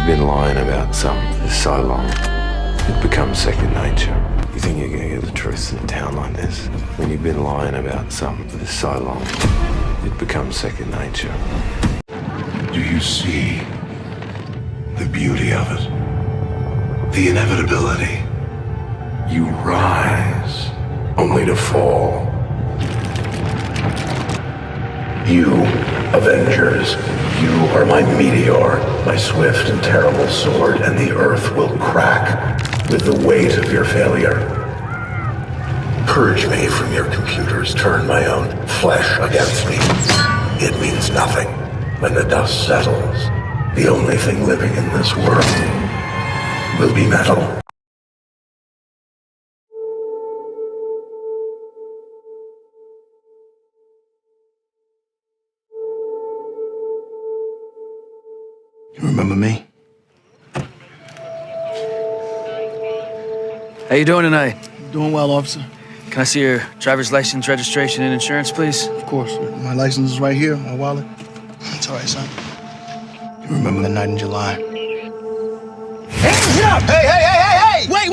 been lying about something for so long, it becomes second nature. You think you're gonna get the truth in a town like this? When you've been lying about something for so long, it becomes second nature. Do you see the beauty of it? The inevitability. You rise, only to fall. You, Avengers, you are my meteor, my swift and terrible sword, and the earth will crack with the weight of your failure. Purge me from your computers, turn my own flesh against me. It means nothing. When the dust settles, the only thing living in this world will be metal. You remember me? How you doing tonight? Doing well, officer. Can I see your driver's license, registration, and insurance, please? Of course. My license is right here, my wallet. It's all right, son. You remember the night in July? Hands up! Hey! Wait!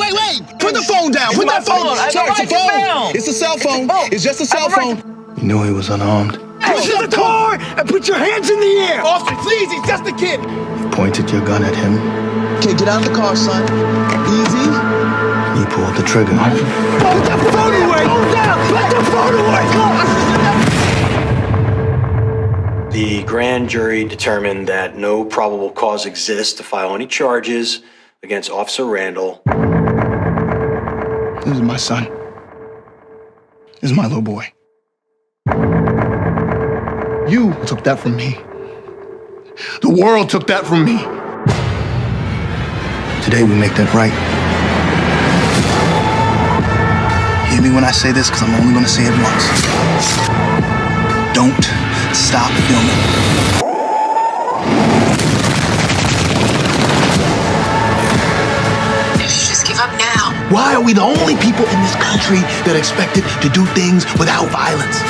Put the phone down! Put that phone down! Sorry, it's a phone! It's a cell phone! It's just a cell phone! You knew he was unarmed. Push in the car and put your hands in the air! Officer, please, he's just a kid! You pointed your gun at him. Okay, get out of the car, son. Easy. You pulled the trigger. Put the phone away! Put the phone away! The grand jury determined that no probable cause exists to file any charges against Officer Randall. This is my son. This is my little boy. You took that from me. The world took that from me. Today we make that right. Hear me when I say this, because I'm only going to say it once. Don't stop filming. You should just give up now. Why are we the only people in this country that are expected to do things without violence?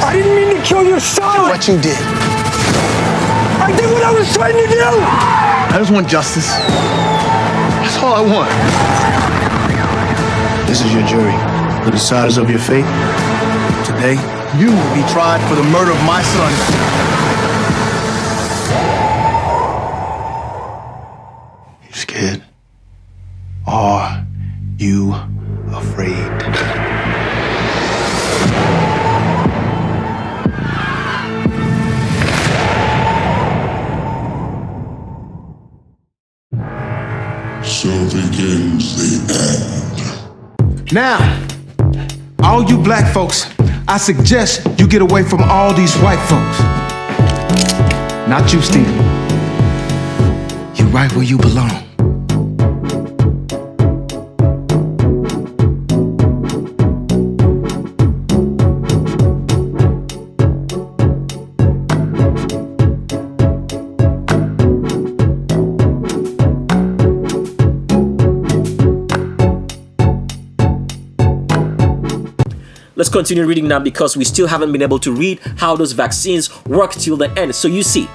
I didn't mean to kill your son! What you did. I did what I was trying to do! I just want justice. That's all I want. This is your jury. The deciders of your fate. Today, you will be tried for the murder of my son. You scared? Are you afraid? So begins the end. Now, all you black folks, I suggest you get away from all these white folks. Not you, Steve. You're right where you belong. Let's continue reading now because we still haven't been able to read how those vaccines work till the end. So you see.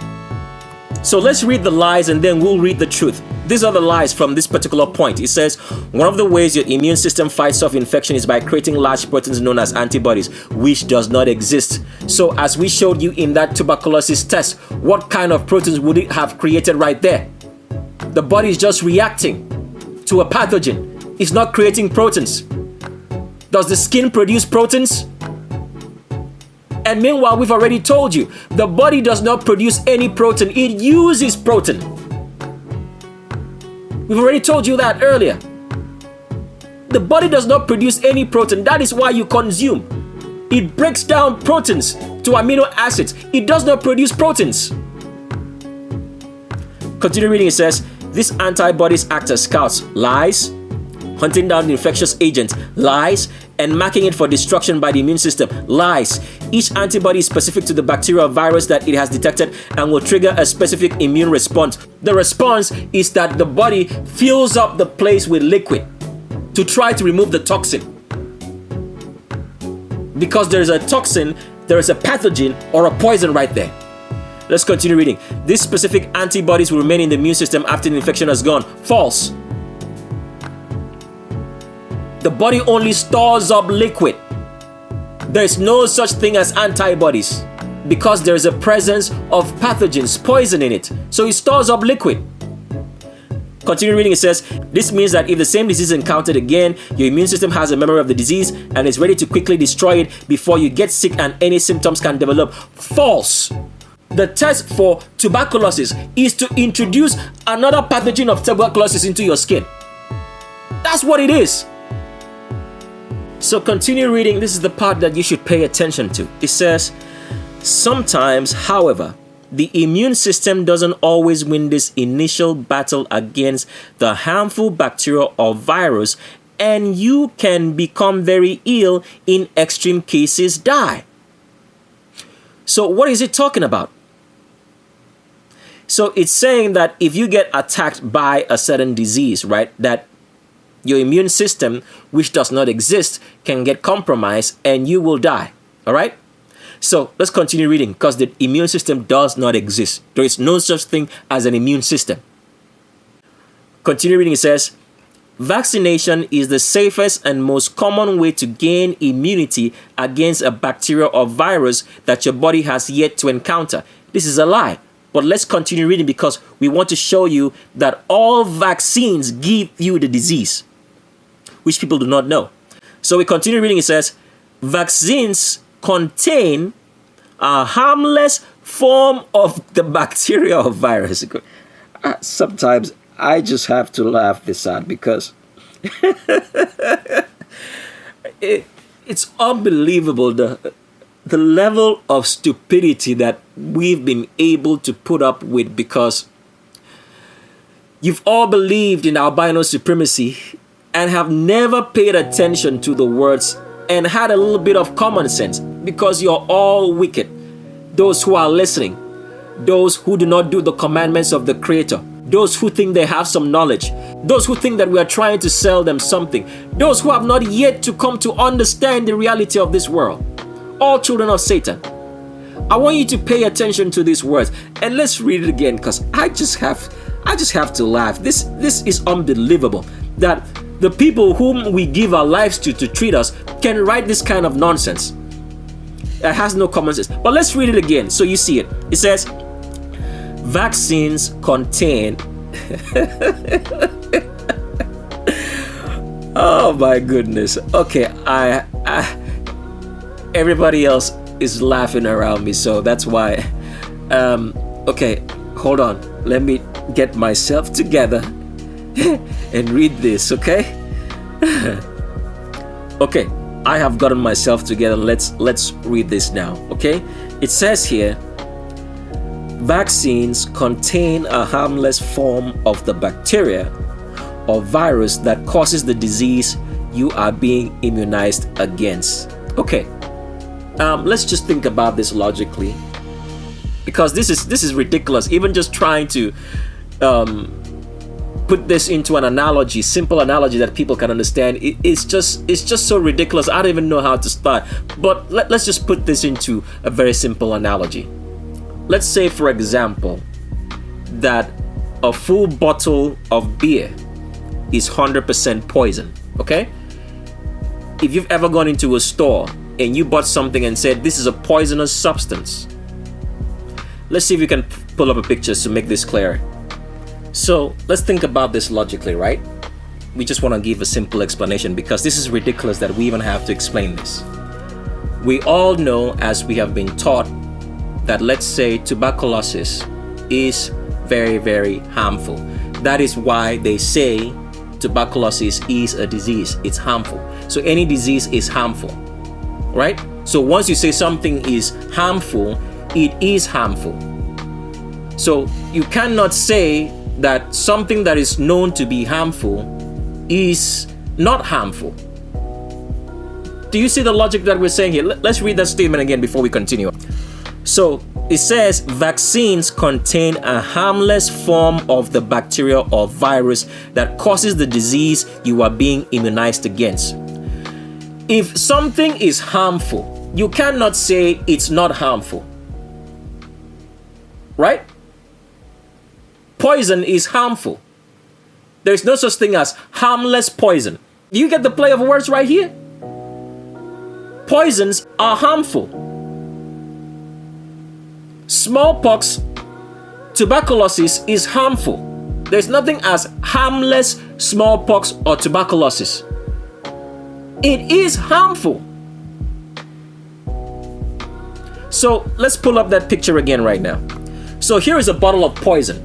So let's read the lies and then we'll read the truth. These are the lies from this particular point. It says, one of the ways your immune system fights off infection is by creating large proteins known as antibodies, which does not exist. So as we showed you in that tuberculosis test, what kind of proteins would it have created right there? The body is just reacting to a pathogen. It's not creating proteins. Does the skin produce proteins? And meanwhile, we've already told you, the body does not produce any protein. It uses protein. We've already told you that earlier. The body does not produce any protein. That is why you consume. It breaks down proteins to amino acids. It does not produce proteins. Continue reading, it says, these antibodies act as scouts. Lies. Hunting down the infectious agent. Lies. And marking it for destruction by the immune system. Lies. Each antibody is specific to the bacteria or virus that it has detected and will trigger a specific immune response. The response is that the body fills up the place with liquid to try to remove the toxin. Because there is a toxin, there is a pathogen or a poison right there. Let's continue reading. These specific antibodies will remain in the immune system after the infection has gone. False. The body only stores up liquid. There is no such thing as antibodies because there is a presence of pathogens, poison in it. So it stores up liquid. Continue reading. It says, this means that if the same disease is encountered again, your immune system has a memory of the disease and is ready to quickly destroy it before you get sick and any symptoms can develop. False. The test for tuberculosis is to introduce another pathogen of tuberculosis into your skin. That's what it is. So continue reading. This is the part that you should pay attention to. It says, sometimes, however, the immune system doesn't always win this initial battle against the harmful bacteria or virus, and you can become very ill, in extreme cases die. So what is it talking about? So it's saying that if you get attacked by a certain disease, right, that your immune system, which does not exist, can get compromised and you will die. All right? So let's continue reading because the immune system does not exist. There is no such thing as an immune system. Continue reading. It says, vaccination is the safest and most common way to gain immunity against a bacteria or virus that your body has yet to encounter. This is a lie. But let's continue reading because we want to show you that all vaccines give you the disease, which people do not know. So we continue reading. It says, vaccines contain a harmless form of the bacteria or virus. Sometimes I just have to laugh this out because it's unbelievable the level of stupidity that we've been able to put up with, because you've all believed in albino supremacy and have never paid attention to the words and had a little bit of common sense, because you're all wicked. Those who are listening, those who do not do the commandments of the Creator, those who think they have some knowledge, those who think that we are trying to sell them something, those who have not yet to come to understand the reality of this world. All children of Satan. I want you to pay attention to these words, and let's read it again because I just have to laugh. This is unbelievable that the people whom we give our lives to treat us can write this kind of nonsense. That has no common sense. But let's read it again so you see it. It says, vaccines contain oh my goodness. Okay, everybody else is laughing around me, so that's why. Okay, hold on. Let me get myself together and read this, okay? Okay, I have gotten myself together. Let's read this now, okay? It says here, vaccines contain a harmless form of the bacteria or virus that causes the disease you are being immunized against. Okay. Let's just think about this logically, because this is ridiculous. Even just trying to put this into an analogy, simple analogy that people can understand, it's just so ridiculous. I don't even know how to start. But let's just put this into a very simple analogy. Let's say, for example, that a full bottle of beer is 100% poison. Okay? If you've ever gone into a store and you bought something and said this is a poisonous substance, let's see if you can pull up a picture to make this clearer. So let's think about this logically, right? We just want to give a simple explanation because this is ridiculous that we even have to explain this. We all know, as we have been taught, that let's say tuberculosis is very, very harmful. That is why they say tuberculosis is a disease. It's harmful. So any disease is harmful. Right? So once you say something is harmful, it is harmful. So you cannot say that something that is known to be harmful is not harmful. Do you see the logic that we're saying here? Let's read that statement again before we continue. So it says vaccines contain a harmless form of the bacteria or virus that causes the disease you are being immunized against. If something is harmful, you cannot say it's not harmful. right? Poison is harmful. There is no such thing as harmless poison. Do you get the play of words right here? Poisons are harmful. Smallpox, tuberculosis is harmful. There's nothing as harmless smallpox or tuberculosis. It is harmful. So let's pull up that picture again right now. So here is a bottle of poison.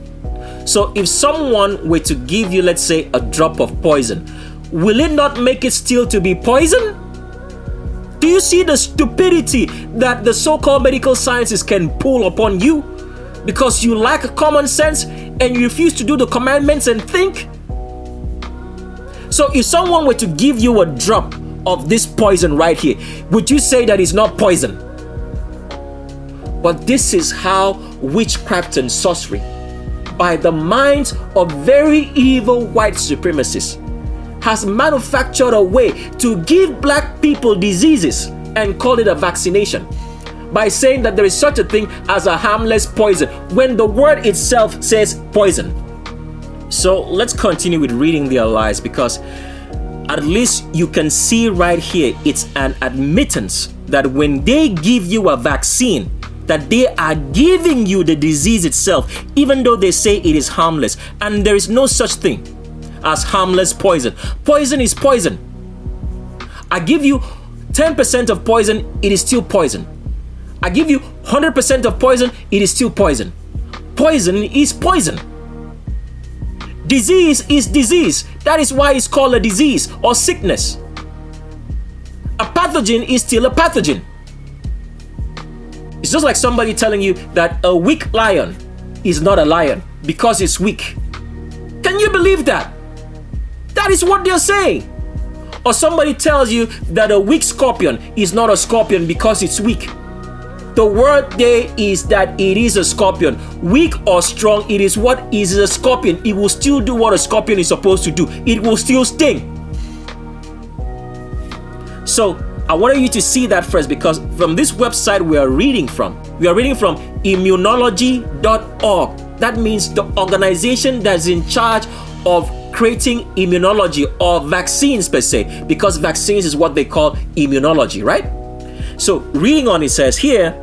So if someone were to give you, let's say, a drop of poison, will it not make it still to be poison? Do you see the stupidity that the so-called medical sciences can pull upon you because you lack common sense and you refuse to do the commandments and think? So if someone were to give you a drop of this poison right here, would you say that it's not poison? But this is how witchcraft and sorcery, by the minds of very evil white supremacists, has manufactured a way to give black people diseases and call it a vaccination by saying that there is such a thing as a harmless poison when the word itself says poison. So let's continue with reading their lies, because at least you can see right here it's an admittance that when they give you a vaccine, that they are giving you the disease itself, even though they say it is harmless. And there is no such thing as harmless poison. Poison is poison. I give you 10% of poison, it is still poison. I give you 100% of poison, it is still poison. Poison is poison. Disease is disease. That is why it's called a disease or sickness. A pathogen is still a pathogen. It's just like somebody telling you that a weak lion is not a lion because it's weak. Can you believe that? That is what they're saying. Or somebody tells you that a weak scorpion is not a scorpion because it's weak. The word there is that it is a scorpion. Weak or strong, it is what is a scorpion. It will still do what a scorpion is supposed to do. It will still sting. So I wanted you to see that first, because from this website we are reading from immunology.org. That means the organization that's in charge of creating immunology or vaccines per se, because vaccines is what they call immunology, right? So reading on, it says here,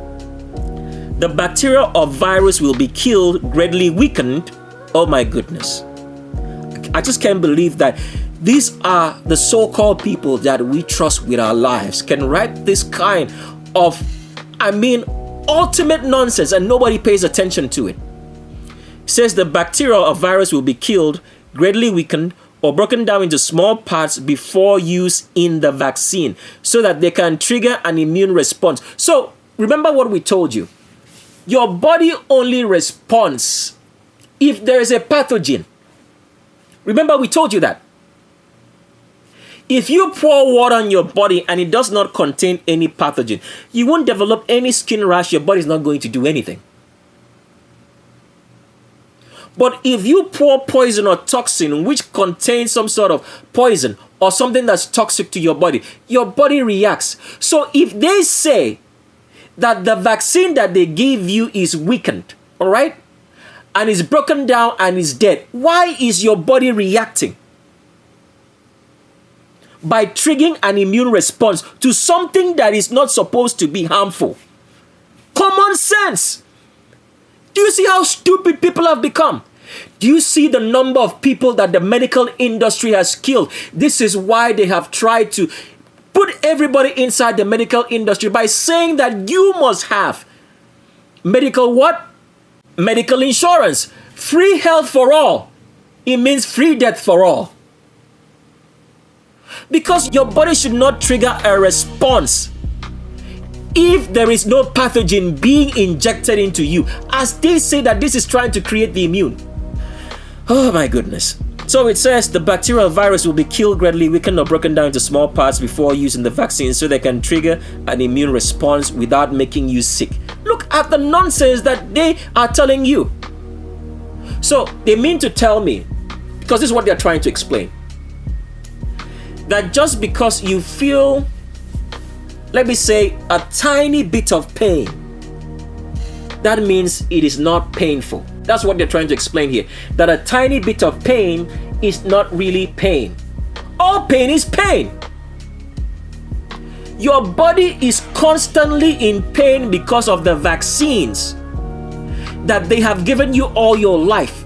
the bacteria or virus will be killed, greatly weakened. Oh my goodness. I just can't believe that these are the so-called people that we trust with our lives can write this kind of, ultimate nonsense, and nobody pays attention to it. It says the bacteria or virus will be killed, greatly weakened, or broken down into small parts before use in the vaccine so that they can trigger an immune response. So remember what we told you. Your body only responds if there is a pathogen. Remember we told you that. If you pour water on your body and it does not contain any pathogen, you won't develop any skin rash. Your body is not going to do anything. But if you pour poison or toxin which contains some sort of poison or something that's toxic to your body reacts. So if they say that the vaccine that they give you is weakened, all right, and is broken down and is dead, why is your body reacting? By triggering an immune response to something that is not supposed to be harmful. Common sense. Do you see how stupid people have become? Do you see the number of people that the medical industry has killed? This is why they have tried to put everybody inside the medical industry by saying that you must have medical what? Medical insurance. Free health for all. It means free death for all. Because your body should not trigger a response if there is no pathogen being injected into you, as they say that this is trying to create the immune. Oh my goodness. So it says the bacterial virus will be killed, greatly weakened, or broken down into small parts before using the vaccine so they can trigger an immune response without making you sick. Look at the nonsense that they are telling you. So they mean to tell me, because this is what they're trying to explain, that just because you feel, let me say, a tiny bit of pain that means it is not painful. That's what they're trying to explain here. That a tiny bit of pain is not really pain. All pain is pain. Your body is constantly in pain because of the vaccines that they have given you all your life.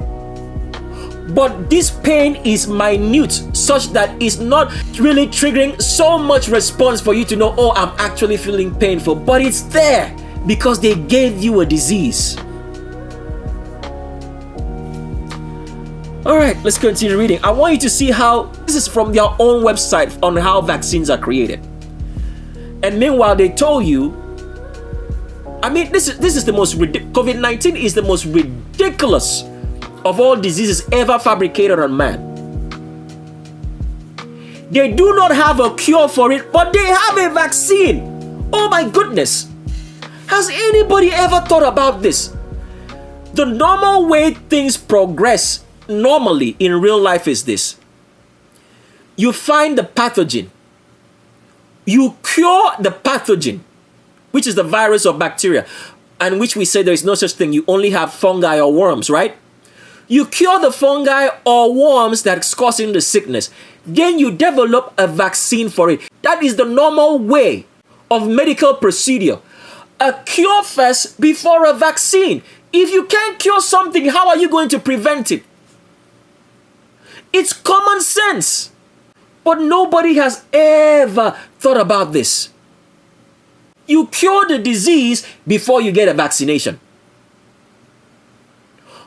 But this pain is minute, such that it's not really triggering so much response for you to know, oh, I'm actually feeling painful. But it's there because they gave you a disease. All right, let's continue reading. I want you to see how this is from their own website on how vaccines are created. And meanwhile, they told you, I mean, this is the most COVID-19 is the most ridiculous of all diseases ever fabricated on man. They do not have a cure for it, but they have a vaccine. Oh my goodness. Has anybody ever thought about this? The normal way things progress normally in real life is this. You find the pathogen. You cure the pathogen, which is the virus or bacteria, and which we say there is no such thing. You only have fungi or worms, right? You cure the fungi or worms that's causing the sickness. Then you develop a vaccine for it. That is the normal way of medical procedure. A cure first before a vaccine. If you can't cure something, how are you going to prevent it? It's common sense. But nobody has ever thought about this. You cure the disease before you get a vaccination.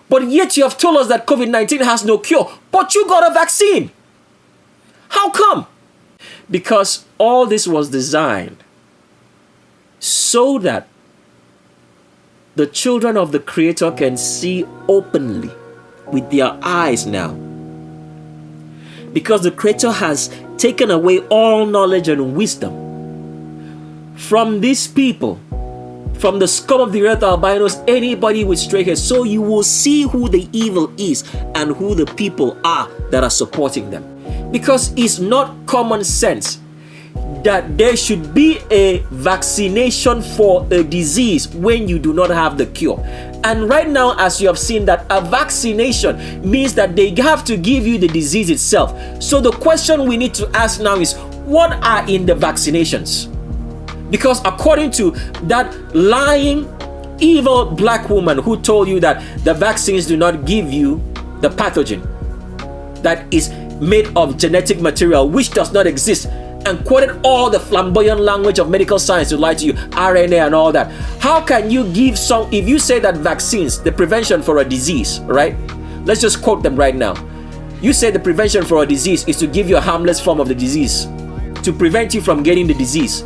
But yet you have told us that COVID-19 has no cure, but you got a vaccine. How come? Because all this was designed so that the children of the Creator can see openly with their eyes now. Because the Creator has taken away all knowledge and wisdom from these people, from the scum of the earth, albinos, anybody with straight hair, so you will see who the evil is and who the people are that are supporting them. Because it's not common sense that there should be a vaccination for a disease when you do not have the cure. And right now, as you have seen, that a vaccination means that they have to give you the disease itself. So the question we need to ask now is, what are in the vaccinations? Because according to that lying, evil black woman who told you that the vaccines do not give you the pathogen that is made of genetic material which does not exist, and quoted all the flamboyant language of medical science to lie to you, RNA and all that. How can you give some, if you say that vaccines, the prevention for a disease, right? Let's just quote them right now. You say the prevention for a disease is to give you a harmless form of the disease, to prevent you from getting the disease.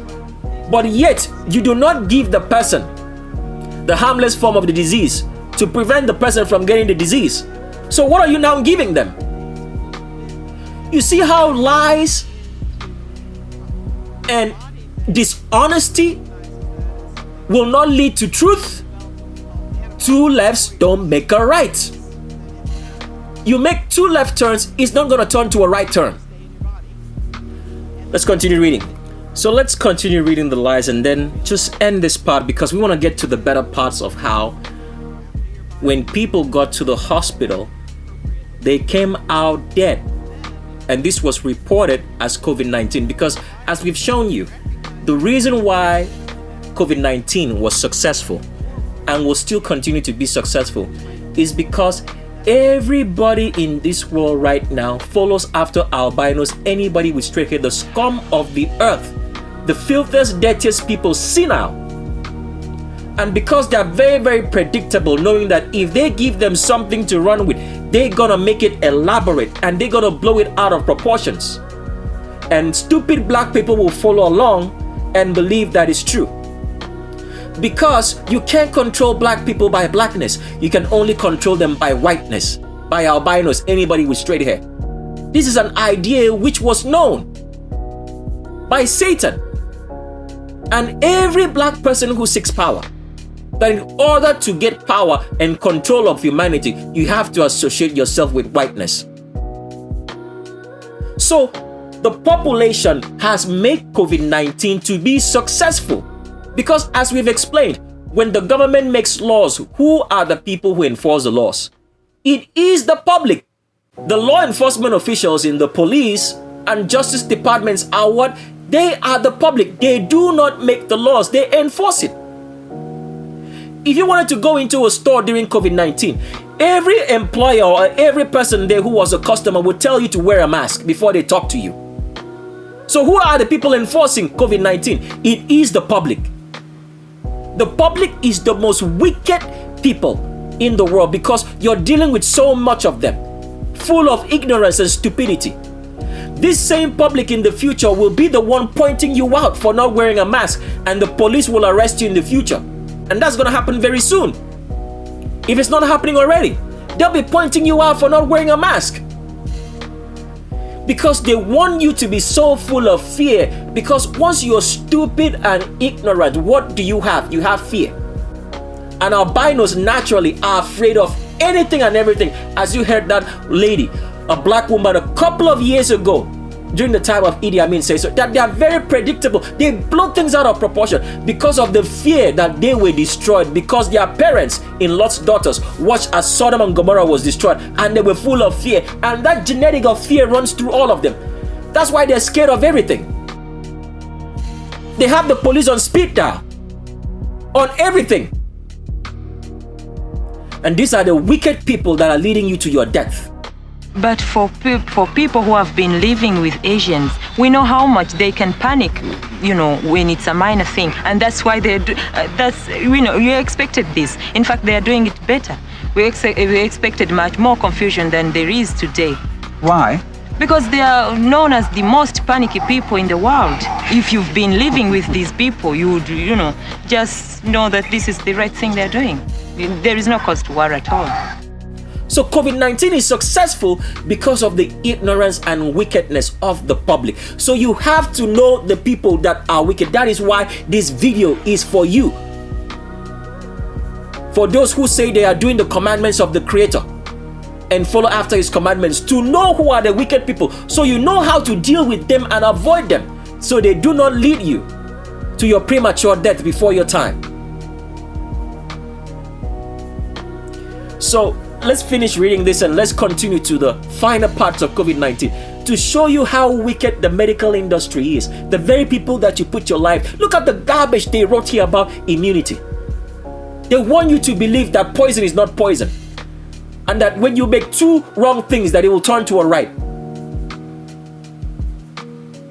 But yet, you do not give the person the harmless form of the disease to prevent the person from getting the disease. So what are you now giving them? You see how lies and dishonesty will not lead to truth? Two lefts don't make a right. You make two left turns, it's not going to turn to a right turn. Let's continue reading. So let's continue reading the lies and then just end this part, because we want to get to the better parts of how when people got to the hospital, they came out dead. And this was reported as COVID-19, because as we've shown you, the reason why COVID-19 was successful and will still continue to be successful is because everybody in this world right now follows after albinos, anybody with straight hair, the scum of the earth, the filthiest, dirtiest people, senile. And because they're very, very predictable, knowing that if they give them something to run with, they're gonna make it elaborate and they're gonna blow it out of proportions. And stupid black people will follow along and believe that is true. Because you can't control black people by blackness. You can only control them by whiteness, by albinos, anybody with straight hair. This is an idea which was known by Satan and every black person who seeks power. That in order to get power and control of humanity, you have to associate yourself with whiteness. So the population has made COVID-19 to be successful because, as we've explained, when the government makes laws, who are the people who enforce the laws? It is the public. The law enforcement officials in the police and justice departments are what? They are the public. They do not make the laws, they enforce it. If you wanted to go into a store during COVID-19, every employer or every person there who was a customer would tell you to wear a mask before they talk to you. So who are the people enforcing COVID-19? It is the public. The public is the most wicked people in the world because you're dealing with so much of them, full of ignorance and stupidity. This same public in the future will be the one pointing you out for not wearing a mask, and the police will arrest you in the future. And that's going to happen very soon. If it's not happening already, they'll be pointing you out for not wearing a mask. Because they want you to be so full of fear. Because once you're stupid and ignorant, what do you have? You have fear. And albinos naturally are afraid of anything and everything. As you heard that lady, a black woman, a couple of years ago, during the time of Idi Amin, say so, that they are very predictable. They blow things out of proportion because of the fear that they were destroyed, because their parents in Lot's daughters watched as Sodom and Gomorrah was destroyed, and they were full of fear, and that genetic of fear runs through all of them. That's why they're scared of everything. They have the police on speed dial on everything. And these are the wicked people that are leading you to your death. But for people who have been living with Asians, we know how much they can panic, when it's a minor thing. And that's why you expected this. In fact, they are doing it better. We expected much more confusion than there is today. Why? Because they are known as the most panicky people in the world. If you've been living with these people, you would, just know that this is the right thing they're doing. There is no cause to worry at all. So COVID-19 is successful because of the ignorance and wickedness of the public. So you have to know the people that are wicked. That is why this video is for you. For those who say they are doing the commandments of the Creator and follow after His commandments, to know who are the wicked people, so you know how to deal with them and avoid them, so they do not lead you to your premature death before your time. So let's finish reading this and let's continue to the finer parts of COVID-19 to show you how wicked the medical industry is. The very people that you put your life. Look at the garbage they wrote here about immunity. They want you to believe that poison is not poison, and that when you make two wrong things that it will turn to a right.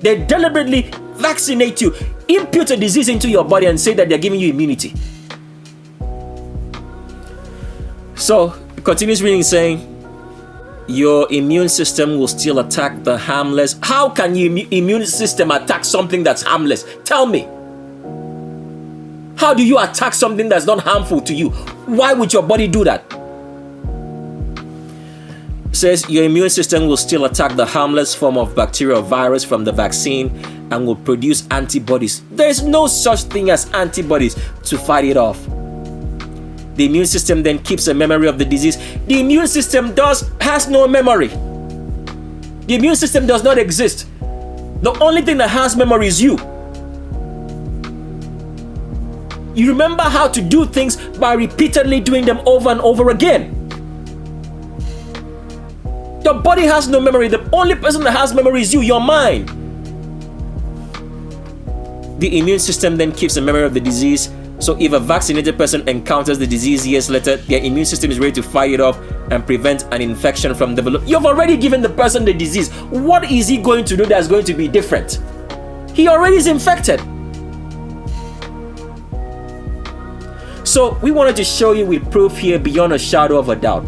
They deliberately vaccinate you, impute a disease into your body and say that they're giving you immunity. So it continues reading, saying your immune system will still attack the harmless. How can your immune system attack something that's harmless? Tell me. How do you attack something that's not harmful to you? Why would your body do that? It says your immune system will still attack the harmless form of bacterial virus from the vaccine and will produce antibodies. There is no such thing as antibodies to fight it off. The immune system then keeps a memory of the disease. The immune system has no memory. The immune system does not exist. The only thing that has memory is you. You remember how to do things by repeatedly doing them over and over again. Your body has no memory. The only person that has memory is you, your mind. The immune system then keeps a memory of the disease. So if a vaccinated person encounters the disease years later, their immune system is ready to fight it off and prevent an infection from developing. You've already given the person the disease. What is he going to do that's going to be different? He already is infected. So we wanted to show you with proof here beyond a shadow of a doubt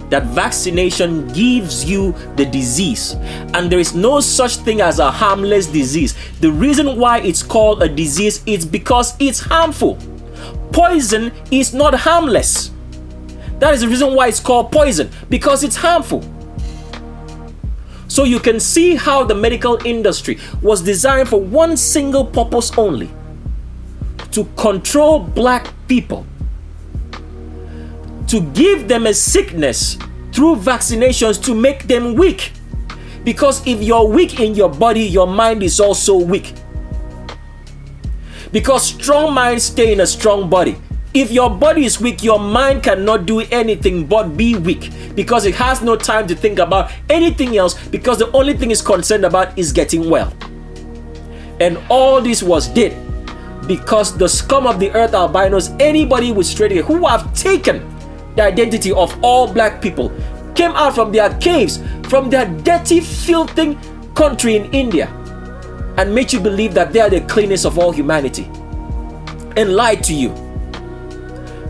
that vaccination gives you the disease, and there is no such thing as a harmless disease. The reason why it's called a disease is because it's harmful. Poison is not harmless. That is the reason why it's called poison, because it's harmful. So you can see how the medical industry was designed for one single purpose only: to control black people, to give them a sickness through vaccinations to make them weak. Because if you're weak in your body, your mind is also weak. Because strong minds stay in a strong body. If your body is weak, your mind cannot do anything but be weak, because it has no time to think about anything else, because the only thing it's concerned about is getting well. And all this was did because the scum of the earth, albinos, anybody with straight hair who have taken the identity of all black people, came out from their caves, from their dirty, filthy country in India, and made you believe that they are the cleanest of all humanity, and lied to you.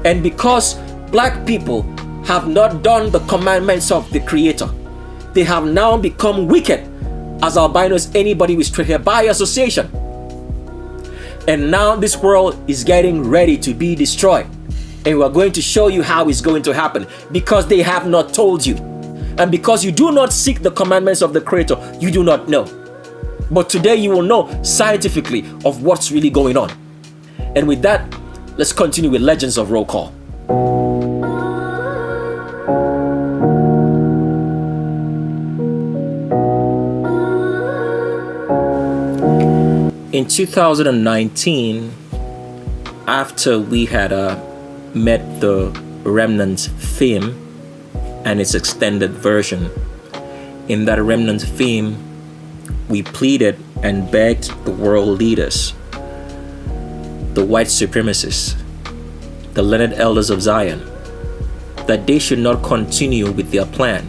And because black people have not done the commandments of the Creator, they have now become wicked as albinos, anybody with straight hair, by association. And now this world is getting ready to be destroyed. And we are going to show you how it's going to happen, because they have not told you. And because you do not seek the commandments of the Creator, you do not know. But today you will know scientifically of what's really going on. And with that, let's continue with Legends of Roll Call. In 2019, after we had met the Remnant theme and its extended version, in that Remnant theme, we pleaded and begged the world leaders, the white supremacists, the learned elders of Zion, that they should not continue with their plan,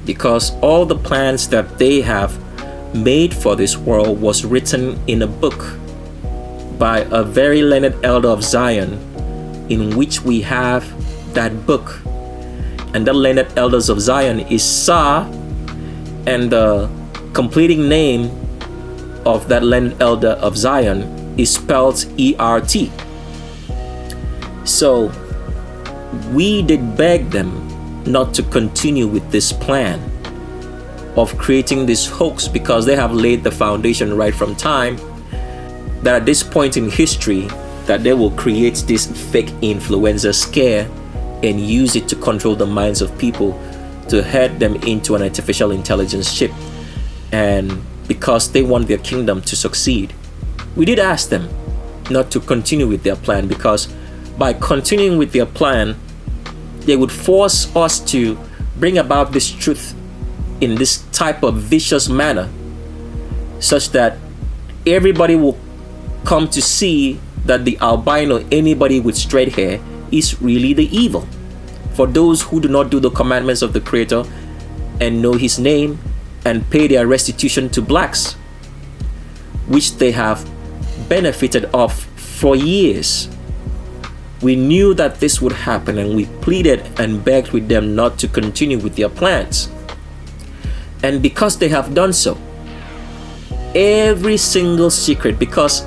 because all the plans that they have made for this world was written in a book by a very learned elder of Zion, in which we have that book. And the learned elders of Zion is Sa, and the completing name of that learned elder of Zion is spelled E-R-T. So we did beg them not to continue with this plan of creating this hoax, because they have laid the foundation right from time that at this point in history that they will create this fake influenza scare and use it to control the minds of people, to head them into an artificial intelligence chip. And because they want their kingdom to succeed, we did ask them not to continue with their plan, because by continuing with their plan, they would force us to bring about this truth in this type of vicious manner, such that everybody will come to see that the albino, anybody with straight hair, is really the evil. For those who do not do the commandments of the Creator and know His name and pay their restitution to blacks, which they have benefited of for years. We knew that this would happen, and we pleaded and begged with them not to continue with their plans. And because they have done so, every single secret, because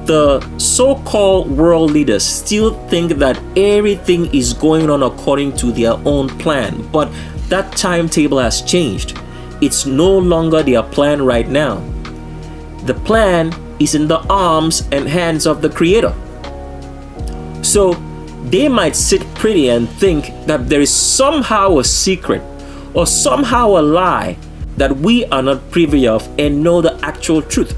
the so-called world leaders still think that everything is going on according to their own plan, but that timetable has changed. It's no longer their plan right now. The plan is in the arms and hands of the Creator. So they might sit pretty and think that there is somehow a secret or somehow a lie that we are not privy of and know the actual truth.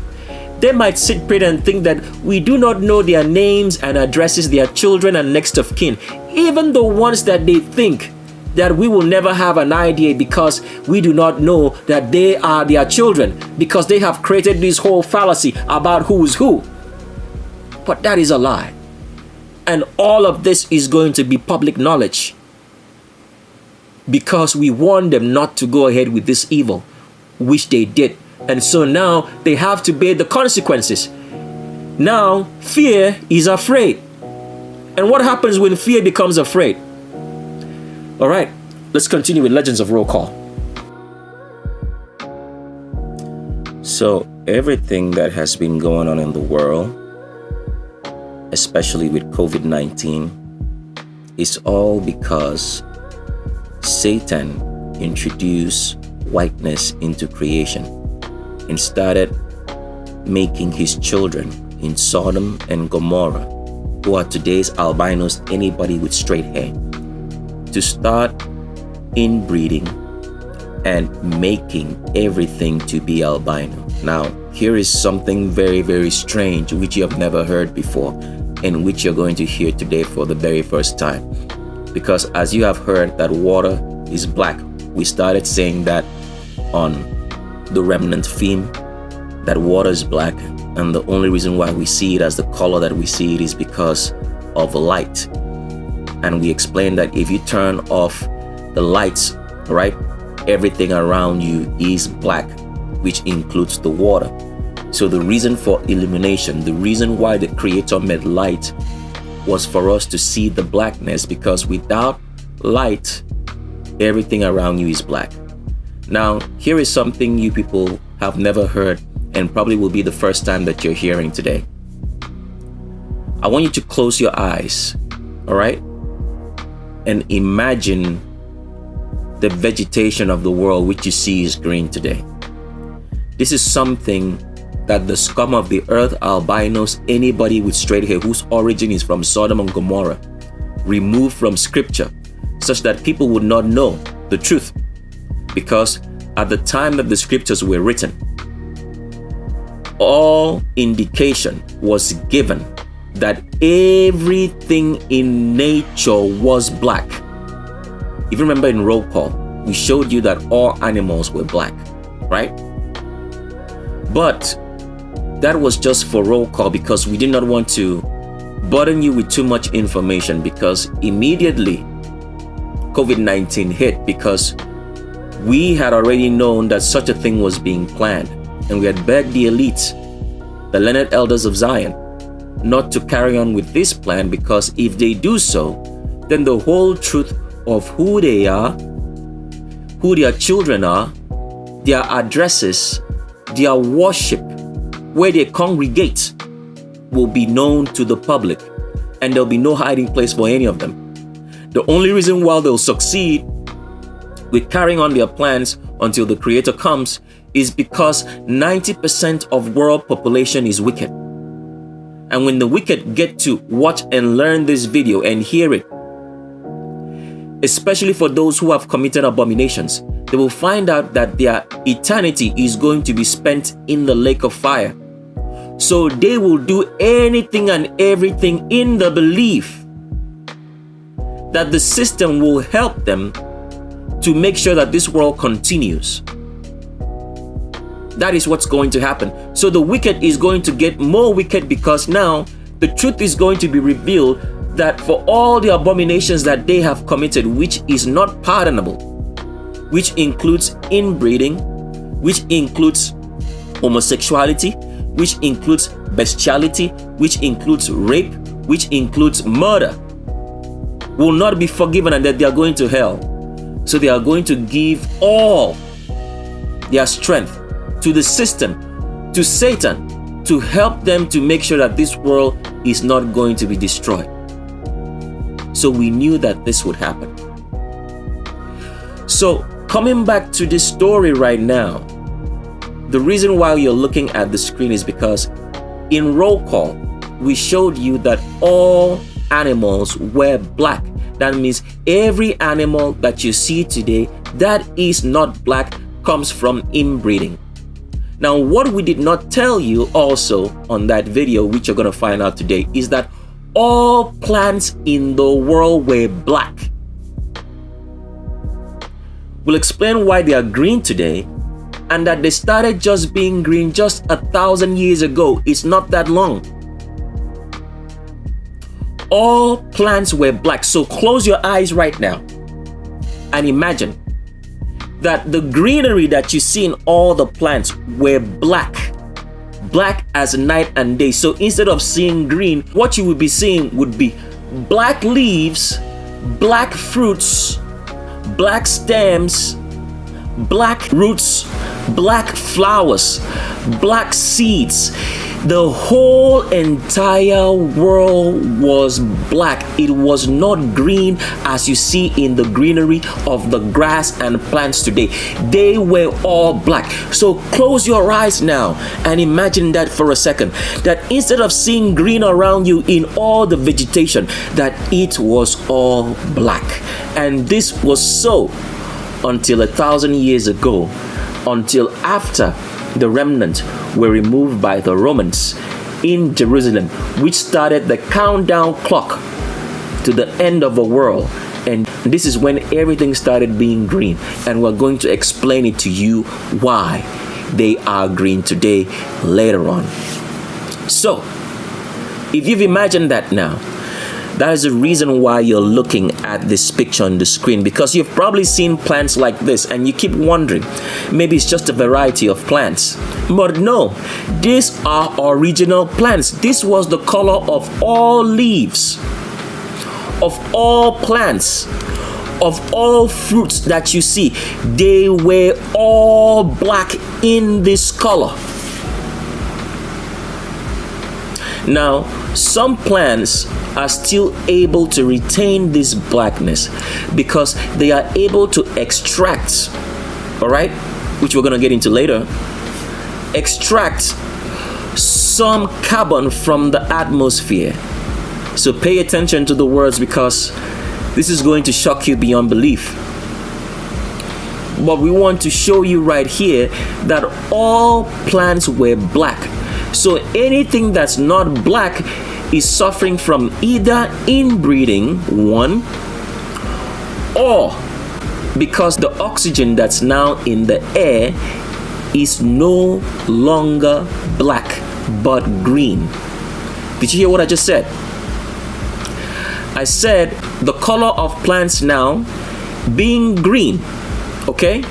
They might sit pretty and think that we do not know their names and addresses, their children and next of kin, even the ones that they think that we will never have an idea, because we do not know that they are their children, because they have created this whole fallacy about who is who. But that is a lie. And all of this is going to be public knowledge, because we warned them not to go ahead with this evil, which they did. And so now they have to bear the consequences. Now fear is afraid. And what happens when fear becomes afraid? All right, let's continue with Legends of Roll Call. So everything that has been going on in the world, especially with COVID-19, is all because Satan introduced whiteness into creation and started making his children in Sodom and Gomorrah, who are today's albinos, anybody with straight hair, to start inbreeding and making everything to be albino. Now, here is something very, very strange which you have never heard before and which you're going to hear today for the very first time. Because as you have heard that water is black, we started saying that on the Remnant theme, that water is black, and the only reason why we see it as the color that we see it is because of light. And we explained that if you turn off the lights, right, everything around you is black, which includes the water. So the reason for illumination, the reason why the Creator made light was for us to see the blackness, because without light, everything around you is black. Now, here is something you people have never heard and probably will be the first time that you're hearing today. I want you to close your eyes, all right? And imagine the vegetation of the world which you see is green today. This is something that the scum of the earth, albinos, anybody with straight hair whose origin is from Sodom and Gomorrah, removed from scripture such that people would not know the truth. Because at the time that the scriptures were written, all indication was given that everything in nature was black. If you remember in roll call, we showed you that all animals were black, right? But that was just for roll call because we did not want to burden you with too much information, because immediately COVID-19 hit, because we had already known that such a thing was being planned, and we had begged the elites, the learned elders of Zion, not to carry on with this plan, because if they do so, then the whole truth of who they are, who their children are, their addresses, their worship, where they congregate, will be known to the public, and there'll be no hiding place for any of them. The only reason why they'll succeed with carrying on their plans until the Creator comes is because 90% of world population is wicked. And when the wicked get to watch and learn this video and hear it, especially for those who have committed abominations, they will find out that their eternity is going to be spent in the lake of fire. So they will do anything and everything in the belief that the system will help them to make sure that this world continues. That is what's going to happen. So the wicked is going to get more wicked, because now the truth is going to be revealed that for all the abominations that they have committed, which is not pardonable, which includes inbreeding, which includes homosexuality, which includes bestiality, which includes rape, which includes murder, will not be forgiven, and that they are going to hell. So they are going to give all their strength to the system, to Satan, to help them to make sure that this world is not going to be destroyed. So we knew that this would happen. So coming back to this story right now, the reason why you're looking at the screen is because in roll call, we showed you that all animals were black. That means every animal that you see today that is not black comes from inbreeding. Now, what we did not tell you also on that video, which you're going to find out today, is that all plants in the world were black. We'll explain why they are green today, and that they started just being green just 1,000 years ago. It's not that long. All plants were black. So close your eyes right now and imagine that the greenery that you see in all the plants were black. Black as night and day. So instead of seeing green, what you would be seeing would be black leaves, black fruits, black stems, black roots, black flowers, black seeds. The whole entire world was black. It was not green as you see in the greenery of the grass and plants today. They were all black. So close your eyes now and imagine that for a second. That instead of seeing green around you in all the vegetation, that it was all black. And this was so until 1,000 years ago, until after the remnant were removed by the Romans in Jerusalem, which started the countdown clock to the end of the world. And this is when everything started being green. And we're going to explain it to you why they are green today later on. So, if you've imagined that now, that is the reason why you're looking at this picture on the screen, because you've probably seen plants like this and you keep wondering, maybe it's just a variety of plants. But no, these are original plants. This was the color of all leaves, of all plants, of all fruits that you see. They were all black in this color. Now, some plants are still able to retain this blackness because they are able to extract, all right, which we're going to get into later, extract some carbon from the atmosphere. So pay attention to the words, because this is going to shock you beyond belief. But we want to show you right here that all plants were black. So anything that's not black is suffering from either inbreeding, one, or because the oxygen that's now in the air is no longer black but green. Did you hear what I just said? I said the color of plants now being green, okay,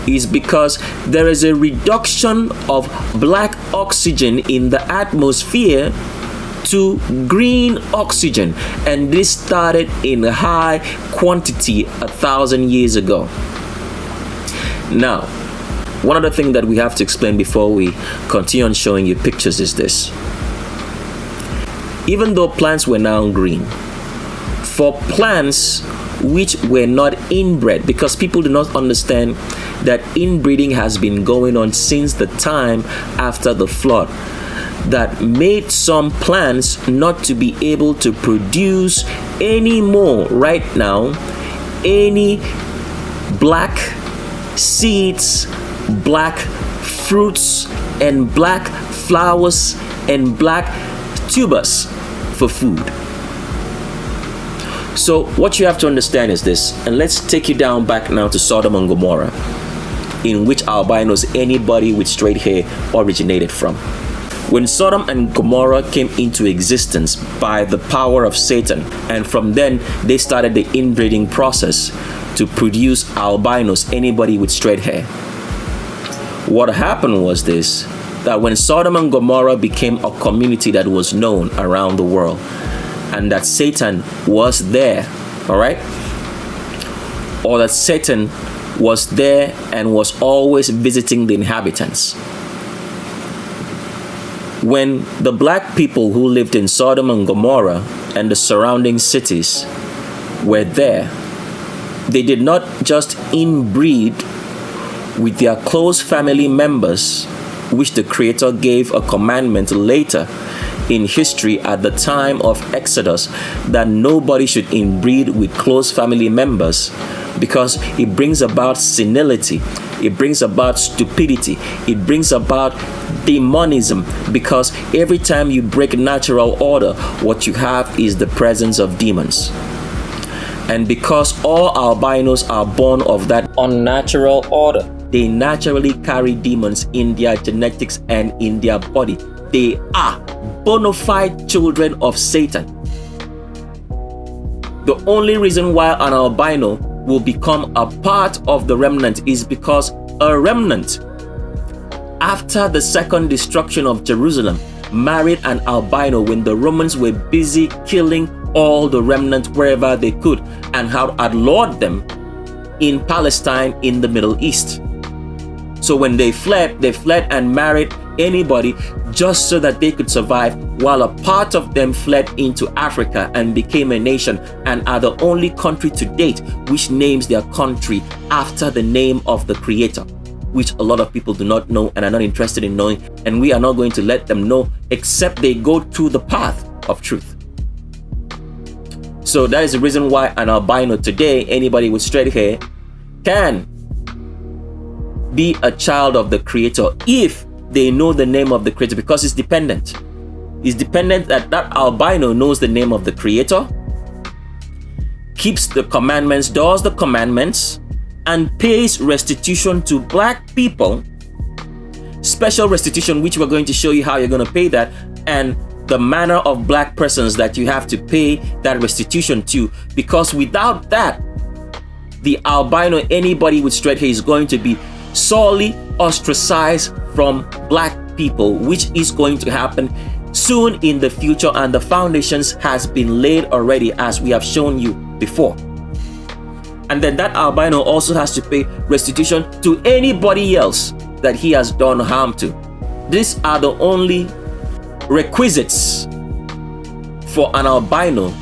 is because there is a reduction of black oxygen in the atmosphere to green oxygen, and this started in high quantity 1,000 years ago. Now, one other thing that we have to explain before we continue on showing you pictures is this. Even though plants were now green, for plants which were not inbred, because people do not understand that inbreeding has been going on since the time after the flood, that made some plants not to be able to produce anymore right now any black seeds, black fruits, and black flowers, and black tubers for food. So what you have to understand is this, and let's take you down back now to Sodom and Gomorrah, in which albinos, anybody with straight hair, originated from. When Sodom and Gomorrah came into existence by the power of Satan, and from then they started the inbreeding process to produce albinos, anybody with straight hair. What happened was this, that when Sodom and Gomorrah became a community that was known around the world, and that Satan was there, all right, or that Satan was there and was always visiting the inhabitants. When the black people who lived in Sodom and Gomorrah and the surrounding cities were there, they did not just inbreed with their close family members, which the Creator gave a commandment later in history at the time of Exodus, that nobody should inbreed with close family members, because it brings about senility, it brings about stupidity, it brings about demonism, because every time you break natural order, what you have is the presence of demons. And because all albinos are born of that unnatural order, they naturally carry demons in their genetics and in their body. They are bona fide children of Satan. The only reason why an albino will become a part of the remnant is because a remnant, after the second destruction of Jerusalem, married an albino when the Romans were busy killing all the remnant wherever they could, and had outlawed them in Palestine in the Middle East. So when they fled and married anybody just so that they could survive, while a part of them fled into Africa and became a nation, and are the only country to date which names their country after the name of the Creator, which a lot of people do not know and are not interested in knowing, and we are not going to let them know except they go to the path of truth. So that is the reason why an albino today, anybody with straight hair, can be a child of the Creator if they know the name of the Creator, because it's dependent. It's dependent that albino knows the name of the Creator, keeps the commandments, does the commandments, and pays restitution to black people. Special restitution, which we're going to show you how you're going to pay that, and the manner of black persons that you have to pay that restitution to, because without that, the albino, anybody with straight hair, is going to be sorely ostracized from black people, which is going to happen soon in the future, and the foundations has been laid already, as we have shown you before. And then that albino also has to pay restitution to anybody else that he has done harm to. These are the only requisites for an albino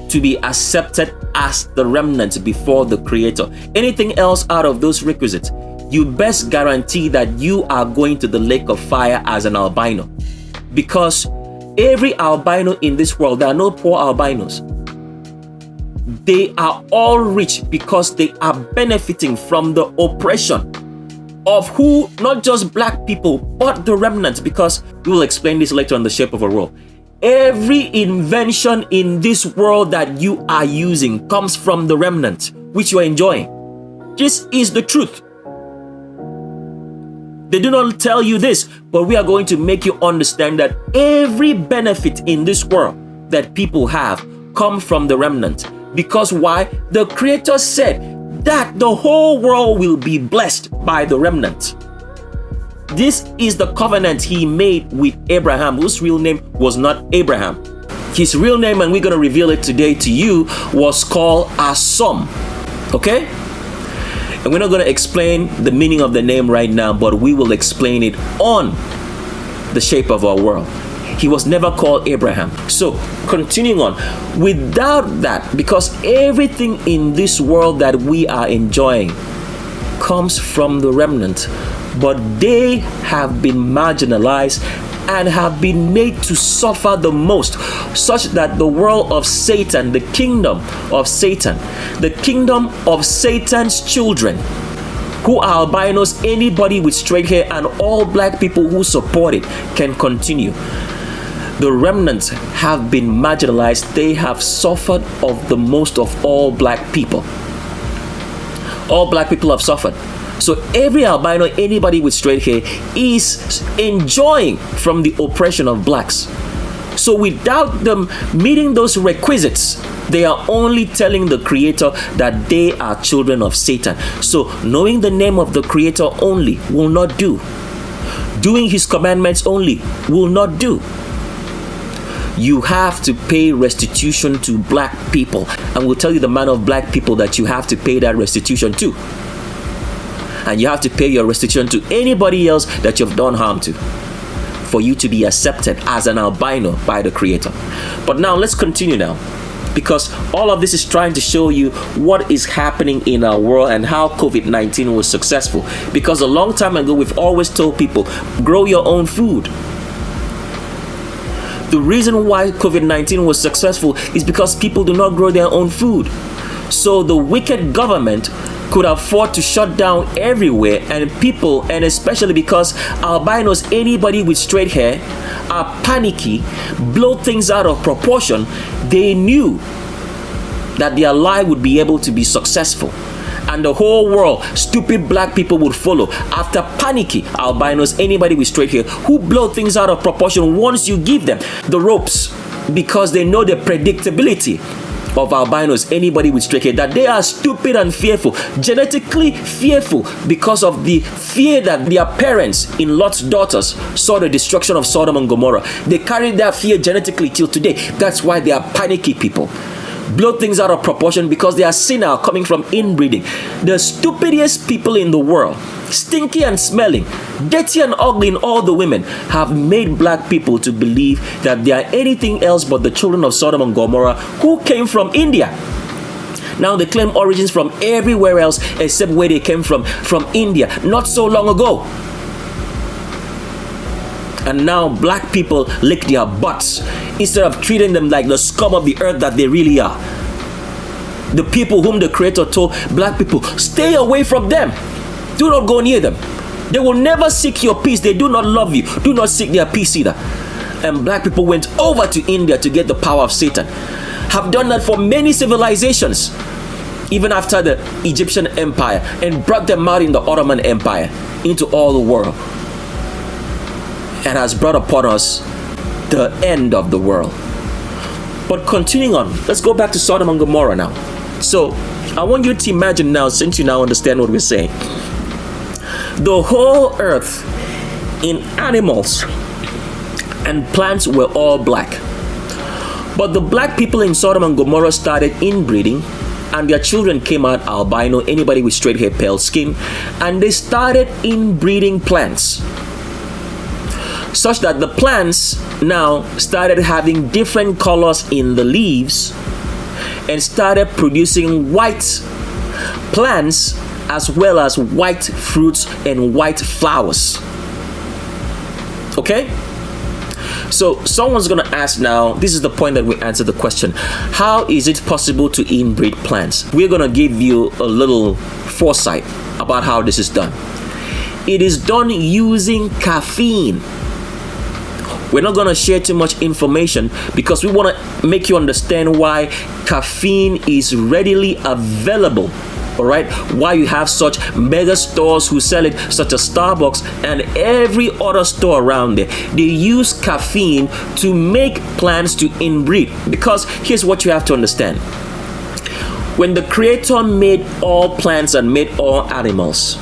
to be accepted as the remnant before the Creator. Anything else out of those requisites, you best guarantee that you are going to the lake of fire as an albino, because every albino in this world, there are no poor albinos. They are all rich because they are benefiting from the oppression of who? Not just black people, but the remnant, because we will explain this later on The Shape of a World. Every invention in this world that you are using comes from the remnant, which you are enjoying. This is the truth. They do not tell you this, but we are going to make you understand that every benefit in this world that people have come from the remnant. Because why? The Creator said that the whole world will be blessed by the remnant. This is the covenant he made with Abraham, whose real name was not Abraham. His real name, and we're going to reveal it today to you, was called Asom. Okay? And we're not going to explain the meaning of the name right now, but we will explain it on The Shape of Our World. He was never called Abraham. So, continuing on, without that, because everything in this world that we are enjoying comes from the remnant, but they have been marginalized and have been made to suffer the most, such that the world of Satan, the kingdom of Satan, the kingdom of Satan's children, who are albinos, anybody with straight hair, and all black people who support it, can continue. The remnants have been marginalized. They have suffered of the most of all black people. All black people have suffered. So every albino, anybody with straight hair, is enjoying from the oppression of blacks. So without them meeting those requisites, they are only telling the Creator that they are children of Satan. So knowing the name of the Creator only will not do. Doing His commandments only will not do. You have to pay restitution to black people. And we'll tell you the manner of black people that you have to pay that restitution to. And you have to pay your restitution to anybody else that you've done harm to, for you to be accepted as an albino by the Creator. But now let's continue now, because all of this is trying to show you what is happening in our world and how COVID-19 was successful. Because a long time ago, we've always told people, grow your own food. The reason why COVID-19 was successful is because people do not grow their own food. So the wicked government could afford to shut down everywhere, and people, and especially because albinos, anybody with straight hair, are panicky, blow things out of proportion, they knew that their lie would be able to be successful. And the whole world, stupid black people would follow after panicky albinos, anybody with straight hair, who blow things out of proportion once you give them the ropes, because they know the predictability of albinos, anybody with straight hair, that they are stupid and fearful, genetically fearful, because of the fear that their parents in Lot's daughters saw the destruction of Sodom and Gomorrah. They carried that fear genetically till today. That's why they are panicky people. Blow things out of proportion because they are senile, coming from inbreeding. The stupidest people in the world, stinky and smelling, dirty and ugly in all the women, have made black people to believe that they are anything else but the children of Sodom and Gomorrah, who came from India. Now they claim origins from everywhere else except where they came from India, not so long ago. And now black people lick their butts instead of treating them like the scum of the earth that they really are. The people whom the Creator told black people, stay away from them. Do not go near them. They will never seek your peace. They do not love you. Do not seek their peace either. And black people went over to India to get the power of Satan. Have done that for many civilizations, even after the Egyptian Empire, and brought them out in the Ottoman Empire into all the world, and has brought upon us the end of the world. But continuing on, let's go back to Sodom and Gomorrah now. So I want you to imagine now, since you now understand what we're saying, the whole earth in animals and plants were all black. But the black people in Sodom and Gomorrah started inbreeding, and their children came out albino, anybody with straight hair, pale skin, and they started inbreeding plants, such that the plants now started having different colors in the leaves and started producing white plants as well as white fruits and white flowers. Okay? So someone's going to ask now, this is the point that we answer the question, how is it possible to inbreed plants? We're going to give you a little foresight about how this is done. It is done using caffeine. We're not going to share too much information because we want to make you understand why caffeine is readily available. All right, why you have such mega stores who sell it, such as Starbucks and every other store around there. They use caffeine to make plants to inbreed. Because here's what you have to understand. When the Creator made all plants and made all animals,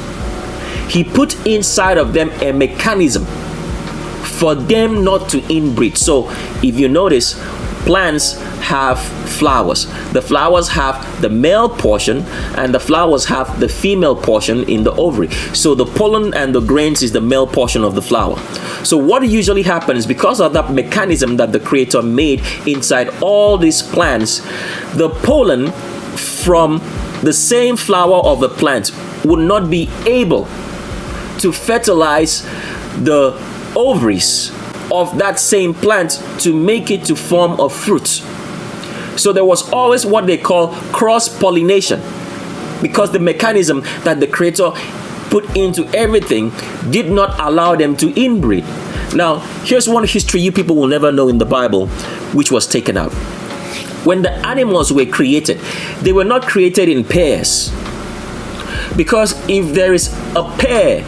He put inside of them a mechanism for them not to inbreed. So if you notice, plants have flowers. The flowers have the male portion and the flowers have the female portion in the ovary. So the pollen and the grains is the male portion of the flower. So what usually happens, because of that mechanism that the Creator made inside all these plants, the pollen from the same flower of the plant would not be able to fertilize the ovaries of that same plant to make it to form a fruit. So there was always what they call cross-pollination, because the mechanism that the Creator put into everything did not allow them to inbreed. Now, here's one history you people will never know in the Bible, which was taken out. When the animals were created, they were not created in pairs, because if there is a pair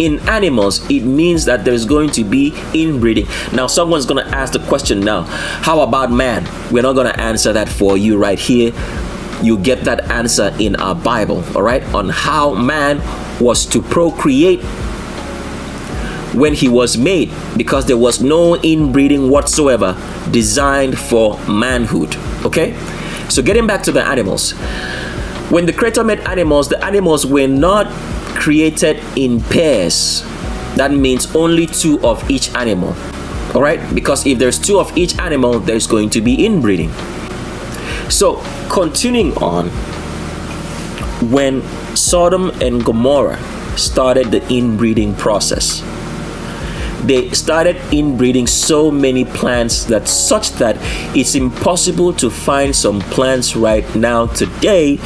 in animals, it means that there's going to be inbreeding. Now someone's going to ask the question now, how about man? We're not going to answer that for you right here. You get that answer in our Bible, all right, on how man was to procreate when he was made, because there was no inbreeding whatsoever designed for manhood. Okay, so getting back to the animals, when the Creator made animals, the animals were not created in pairs. That means only two of each animal. All right, because if there's two of each animal, there's going to be inbreeding. So continuing on, when Sodom and Gomorrah started the inbreeding process, they started inbreeding so many plants that such that it's impossible to find some plants right now today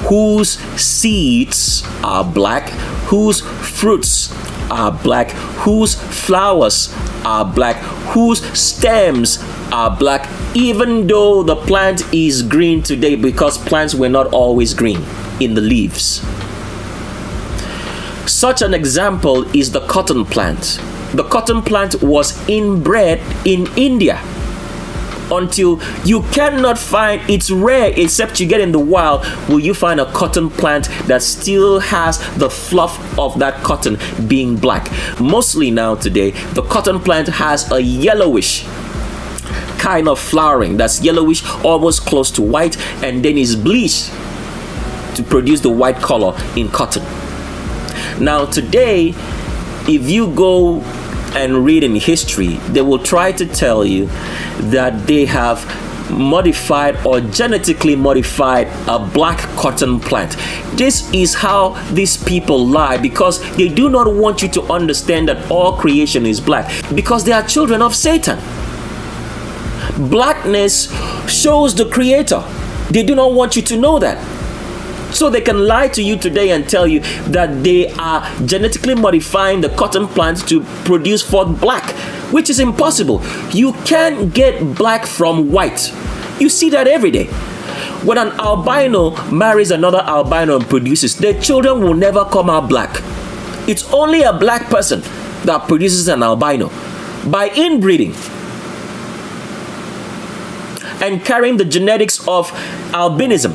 whose seeds are black, whose fruits are black, whose flowers are black, whose stems are black, even though the plant is green today, because plants were not always green in the leaves. Such an example is the cotton plant. The cotton plant was inbred in India until you cannot find, it's rare except you get in the wild, will you find a cotton plant that still has the fluff of that cotton being black. Mostly now today, the cotton plant has a yellowish kind of flowering that's yellowish, almost close to white, and then is bleached to produce the white color in cotton. Now today, if you go and read in history, they will try to tell you that they have modified or genetically modified a black cotton plant. This is how these people lie, because they do not want you to understand that all creation is black, because they are children of Satan. Blackness shows the Creator. They do not want you to know that. So they can lie to you today and tell you that they are genetically modifying the cotton plants to produce forth black, which is impossible. You can't get black from white. You see that every day. When an albino marries another albino and produces, their children will never come out black. It's only a black person that produces an albino by inbreeding and carrying the genetics of albinism.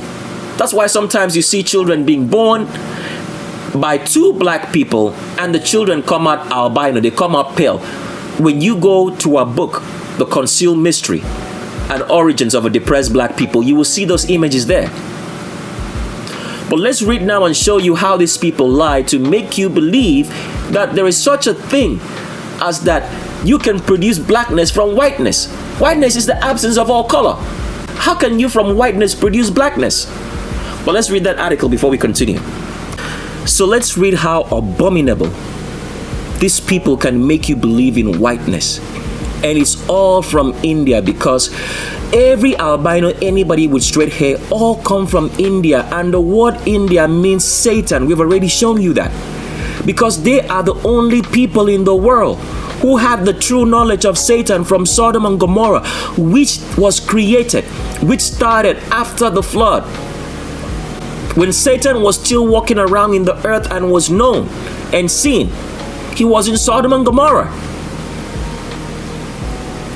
That's why sometimes you see children being born by two black people and the children come out albino, they come out pale. When you go to a book, The Concealed Mystery and Origins of a Depressed Black People, you will see those images there. But let's read now and show you how these people lie to make you believe that there is such a thing as that you can produce blackness from whiteness. Whiteness is the absence of all color. How can you from whiteness produce blackness? But let's read that article before we continue. So let's read how abominable these people can make you believe in whiteness. And it's all from India, because every albino, anybody with straight hair, all come from India. And the word India means Satan. We've already shown you that. Because they are the only people in the world who had the true knowledge of Satan from Sodom and Gomorrah, which was created, which started after the flood. When Satan was still walking around in the earth and was known and seen, he was in Sodom and Gomorrah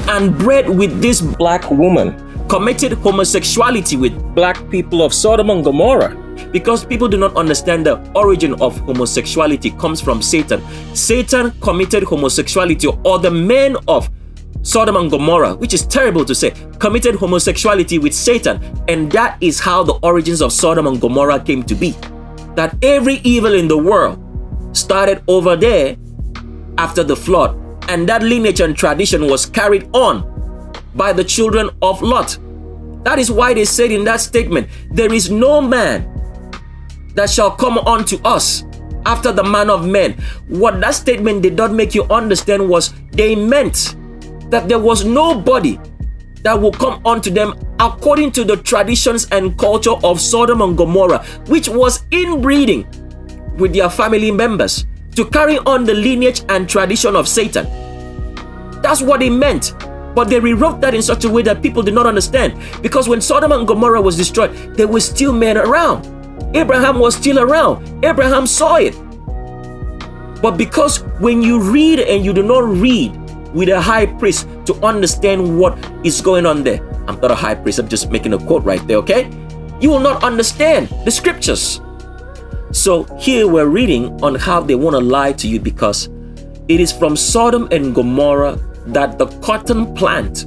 and bred with this black woman, committed homosexuality with black people of Sodom and Gomorrah. Because people do not understand the origin of homosexuality comes from Satan. Satan committed homosexuality, or the men of Sodom and Gomorrah, which is terrible to say, committed homosexuality with Satan. And that is how the origins of Sodom and Gomorrah came to be. That every evil in the world started over there after the flood. And that lineage and tradition was carried on by the children of Lot. That is why they said in that statement, there is no man that shall come unto us after the manner of men. What that statement did not make you understand was they meant that there was nobody that will come unto them according to the traditions and culture of Sodom and Gomorrah, which was inbreeding with their family members to carry on the lineage and tradition of Satan. That's what it meant. But they rewrote that in such a way that people did not understand. Because when Sodom and Gomorrah was destroyed, there were still men around. Abraham was still around. Abraham saw it. But because when you read and you do not read with a high priest to understand what is going on there. I'm not a high priest, I'm just making a quote right there, okay? You will not understand the scriptures. So here we're reading on how they want to lie to you, because it is from Sodom and Gomorrah that the cotton plant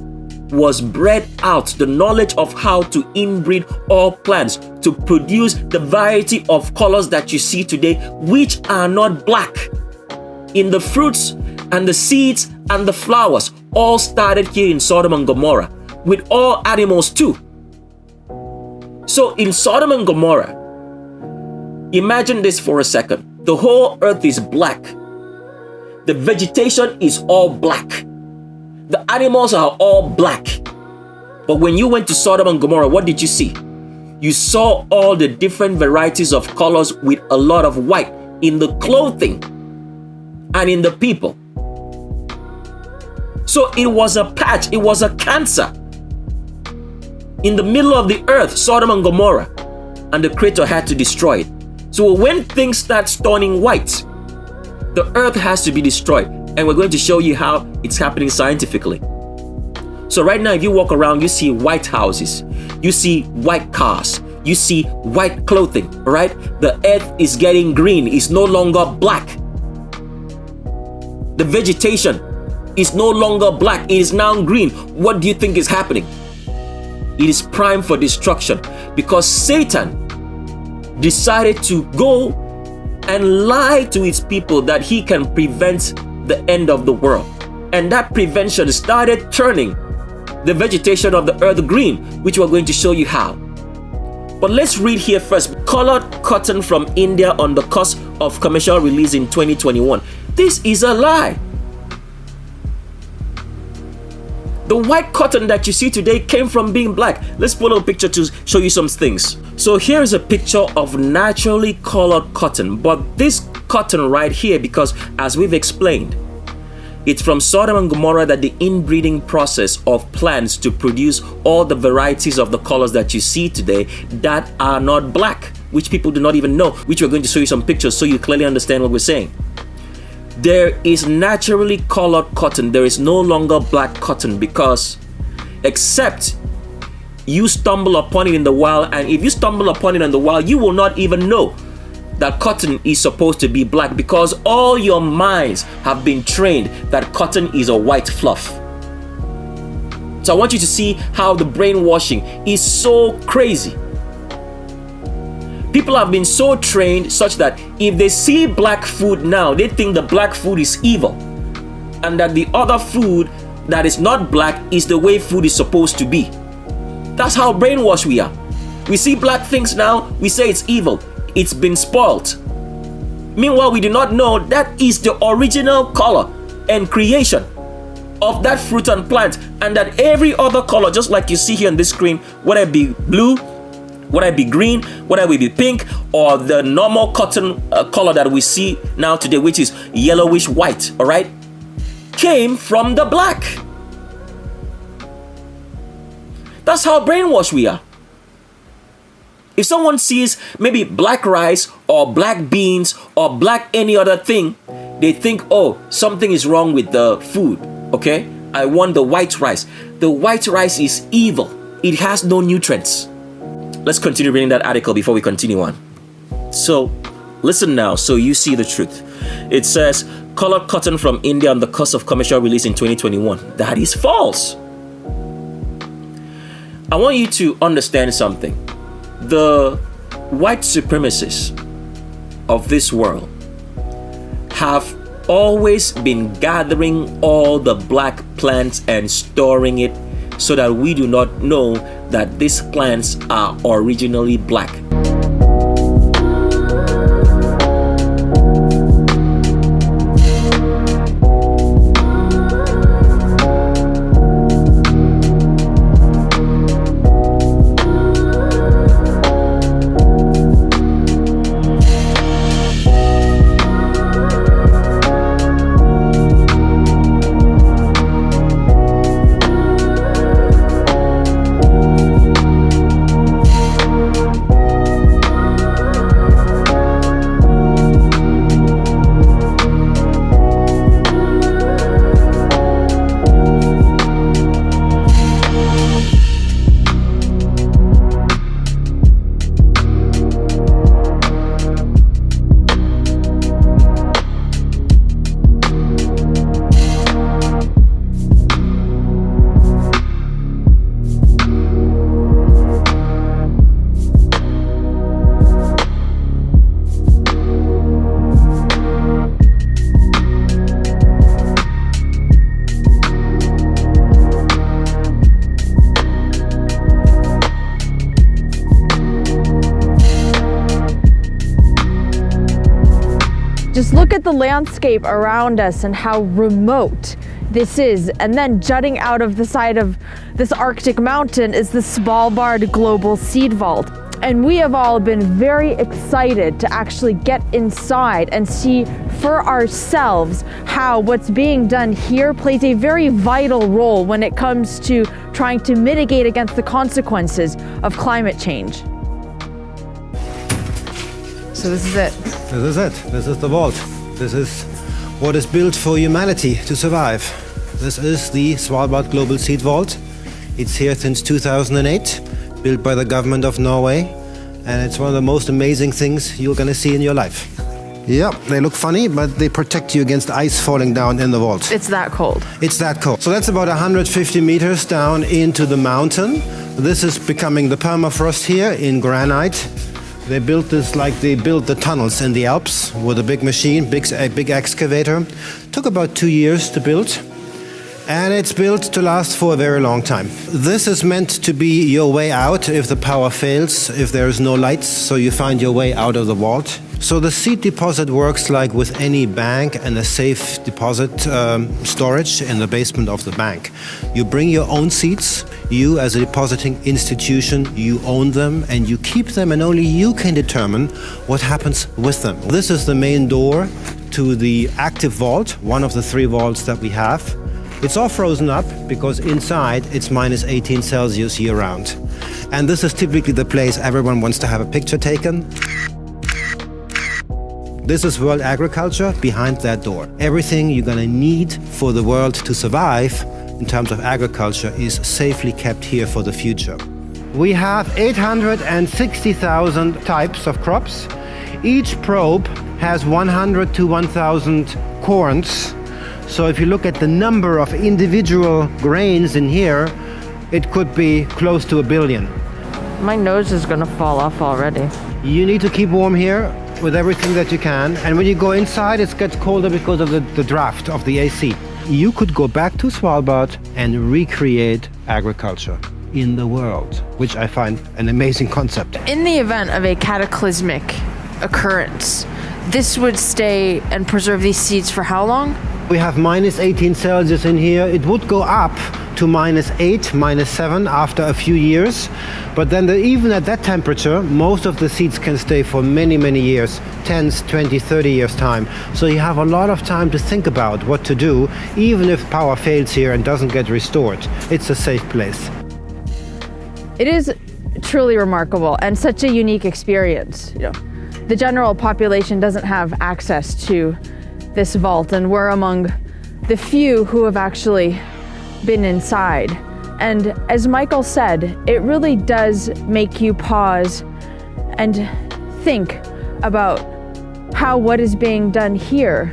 was bred out, the knowledge of how to inbreed all plants to produce the variety of colors that you see today, which are not black. In the fruits and the seeds and the flowers, all started here in Sodom and Gomorrah, with all animals too. So in Sodom and Gomorrah, imagine this for a second. The whole earth is black. The vegetation is all black. The animals are all black. But when you went to Sodom and Gomorrah, what did you see? You saw all the different varieties of colors with a lot of white in the clothing and in the people. So it was a patch, it was a cancer in the middle of the earth, Sodom and Gomorrah, and the Creator had to destroy it. So when things start turning white, the earth has to be destroyed. And we're going to show you how it's happening scientifically. So right now, if you walk around, you see white houses, you see white cars, you see white clothing, right? The earth is getting green, it's no longer black. The vegetation is no longer black, it is now green. What do you think is happening? It is primed for destruction, because Satan decided to go and lie to his people that he can prevent the end of the world. And that prevention started turning the vegetation of the earth green, which we're going to show you how. But let's read here first. Colored cotton from India on the cusp of commercial release in 2021. This is a lie. The white cotton that you see today came from being black. Let's pull up a picture to show you some things. So here's a picture of naturally colored cotton, but this cotton right here, because as we've explained, it's from Sodom and Gomorrah that the inbreeding process of plants to produce all the varieties of the colors that you see today that are not black, which people do not even know, which we're going to show you some pictures so you clearly understand what we're saying. There is naturally colored cotton. There is no longer black cotton, because except you stumble upon it in the wild, and if you stumble upon it in the wild, you will not even know that cotton is supposed to be black, because all your minds have been trained that cotton is a white fluff. So I want you to see how the brainwashing is so crazy. People have been so trained such that if they see black food now, they think the black food is evil, and that the other food that is not black is the way food is supposed to be. That's how brainwashed we are. We see black things now, we say it's evil. It's been spoiled. Meanwhile, we do not know that is the original color and creation of that fruit and plant, and that every other color, just like you see here on this screen, whether it be blue, whether it be green, whether it be pink, or the normal cotton color that we see now today, which is yellowish white, all right, came from the black. That's how brainwashed we are. If someone sees maybe black rice or black beans or black any other thing, they think, oh, something is wrong with the food, okay? I want the white rice. The white rice is evil. It has no nutrients. Let's continue reading that article before we continue on. So, listen now so you see the truth. It says, colored cotton from India on the cusp of commercial release in 2021. That is false. I want you to understand something. The white supremacists of this world have always been gathering all the black plants and storing it so that we do not know that these plants are originally black. Just look at the landscape around us and how remote this is. And then jutting out of the side of this Arctic mountain is the Svalbard Global Seed Vault. And we have all been very excited to actually get inside and see for ourselves how what's being done here plays a very vital role when it comes to trying to mitigate against the consequences of climate change. So this is it. This is it. This is the vault. This is what is built for humanity to survive. This is the Svalbard Global Seed Vault. It's here since 2008, built by the government of Norway, and it's one of the most amazing things you're gonna see in your life. Yep, they look funny, but they protect you against ice falling down in the vault. It's that cold. It's that cold. So that's about 150 meters down into the mountain. This is becoming the permafrost here in granite. They built this like they built the tunnels in the Alps with a big machine, a big excavator. Took about 2 years to build. And it's built to last for a very long time. This is meant to be your way out if the power fails, if there is no lights, so you find your way out of the vault. So the seed deposit works like with any bank and a safe deposit storage in the basement of the bank. You bring your own seeds, you as a depositing institution, you own them and you keep them, and only you can determine what happens with them. This is the main door to the active vault, one of the 3 vaults that we have. It's all frozen up because inside it's minus 18 Celsius year round. And this is typically the place everyone wants to have a picture taken. This is World Agriculture behind that door. Everything you're gonna need for the world to survive in terms of agriculture is safely kept here for the future. We have 860,000 types of crops. Each probe has 100 to 1,000 corns. So if you look at the number of individual grains in here, it could be close to 1 billion. My nose is gonna fall off already. You need to keep warm here with everything that you can. And when you go inside, it gets colder because of the draft of the AC. You could go back to Svalbard and recreate agriculture in the world, which I find an amazing concept. In the event of a cataclysmic occurrence, this would stay and preserve these seeds for how long? We have minus 18 Celsius in here. It would go up to minus 8, minus 7 after a few years. But then even at that temperature, most of the seeds can stay for many, many years, 10, 20, 30 years time. So you have a lot of time to think about what to do, even if power fails here and doesn't get restored. It's a safe place. It is truly remarkable and such a unique experience. You know, the general population doesn't have access to this vault, and we're among the few who have actually been inside. And as Michael said, it really does make you pause and think about how what is being done here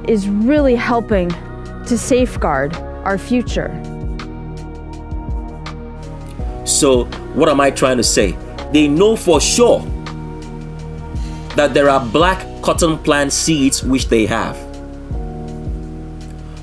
is really helping to safeguard our future. So what am I trying to say? They know for sure that there are black cotton plant seeds which they have.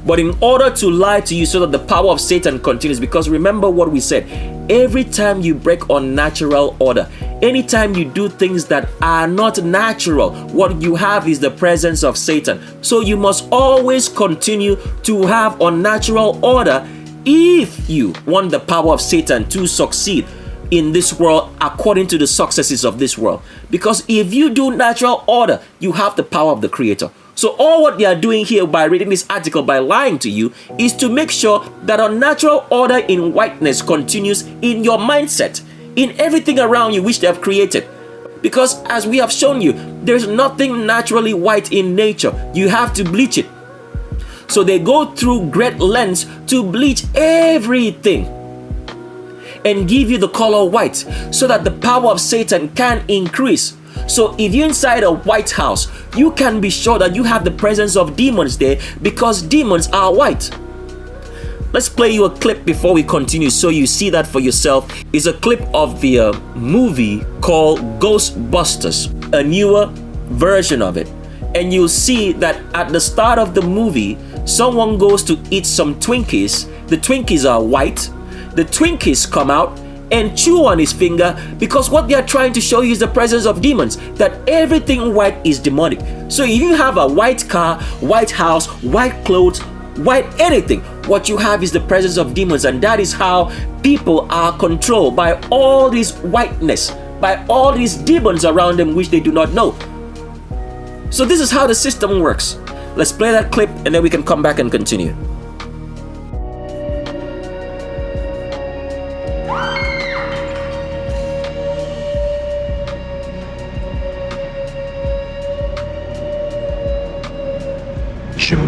But in order to lie to you so that the power of Satan continues, because remember what we said, every time you break unnatural order, anytime you do things that are not natural, what you have is the presence of Satan. So you must always continue to have unnatural order if you want the power of Satan to succeed in this world according to the successes of this world. Because if you do natural order, you have the power of the Creator. So all what they are doing here by reading this article, by lying to you, is to make sure that unnatural order in whiteness continues in your mindset, in everything around you which they have created. Because as we have shown you, there's nothing naturally white in nature. You have to bleach it. So they go through great lengths to bleach everything and give you the color white so that the power of Satan can increase. So if you're inside a White House, you can be sure that you have the presence of demons there because demons are white. Let's play you a clip before we continue so you see that for yourself. It's a clip of the movie called Ghostbusters, a newer version of it. And you'll see that at the start of the movie, someone goes to eat some Twinkies. The Twinkies are white. The Twinkies come out and chew on his finger because what they are trying to show you is the presence of demons, that everything white is demonic. So if you have a white car, white house, white clothes, white anything, what you have is the presence of demons, and that is how people are controlled by all this whiteness, by all these demons around them which they do not know. So this is how the system works. Let's play that clip and then we can come back and continue.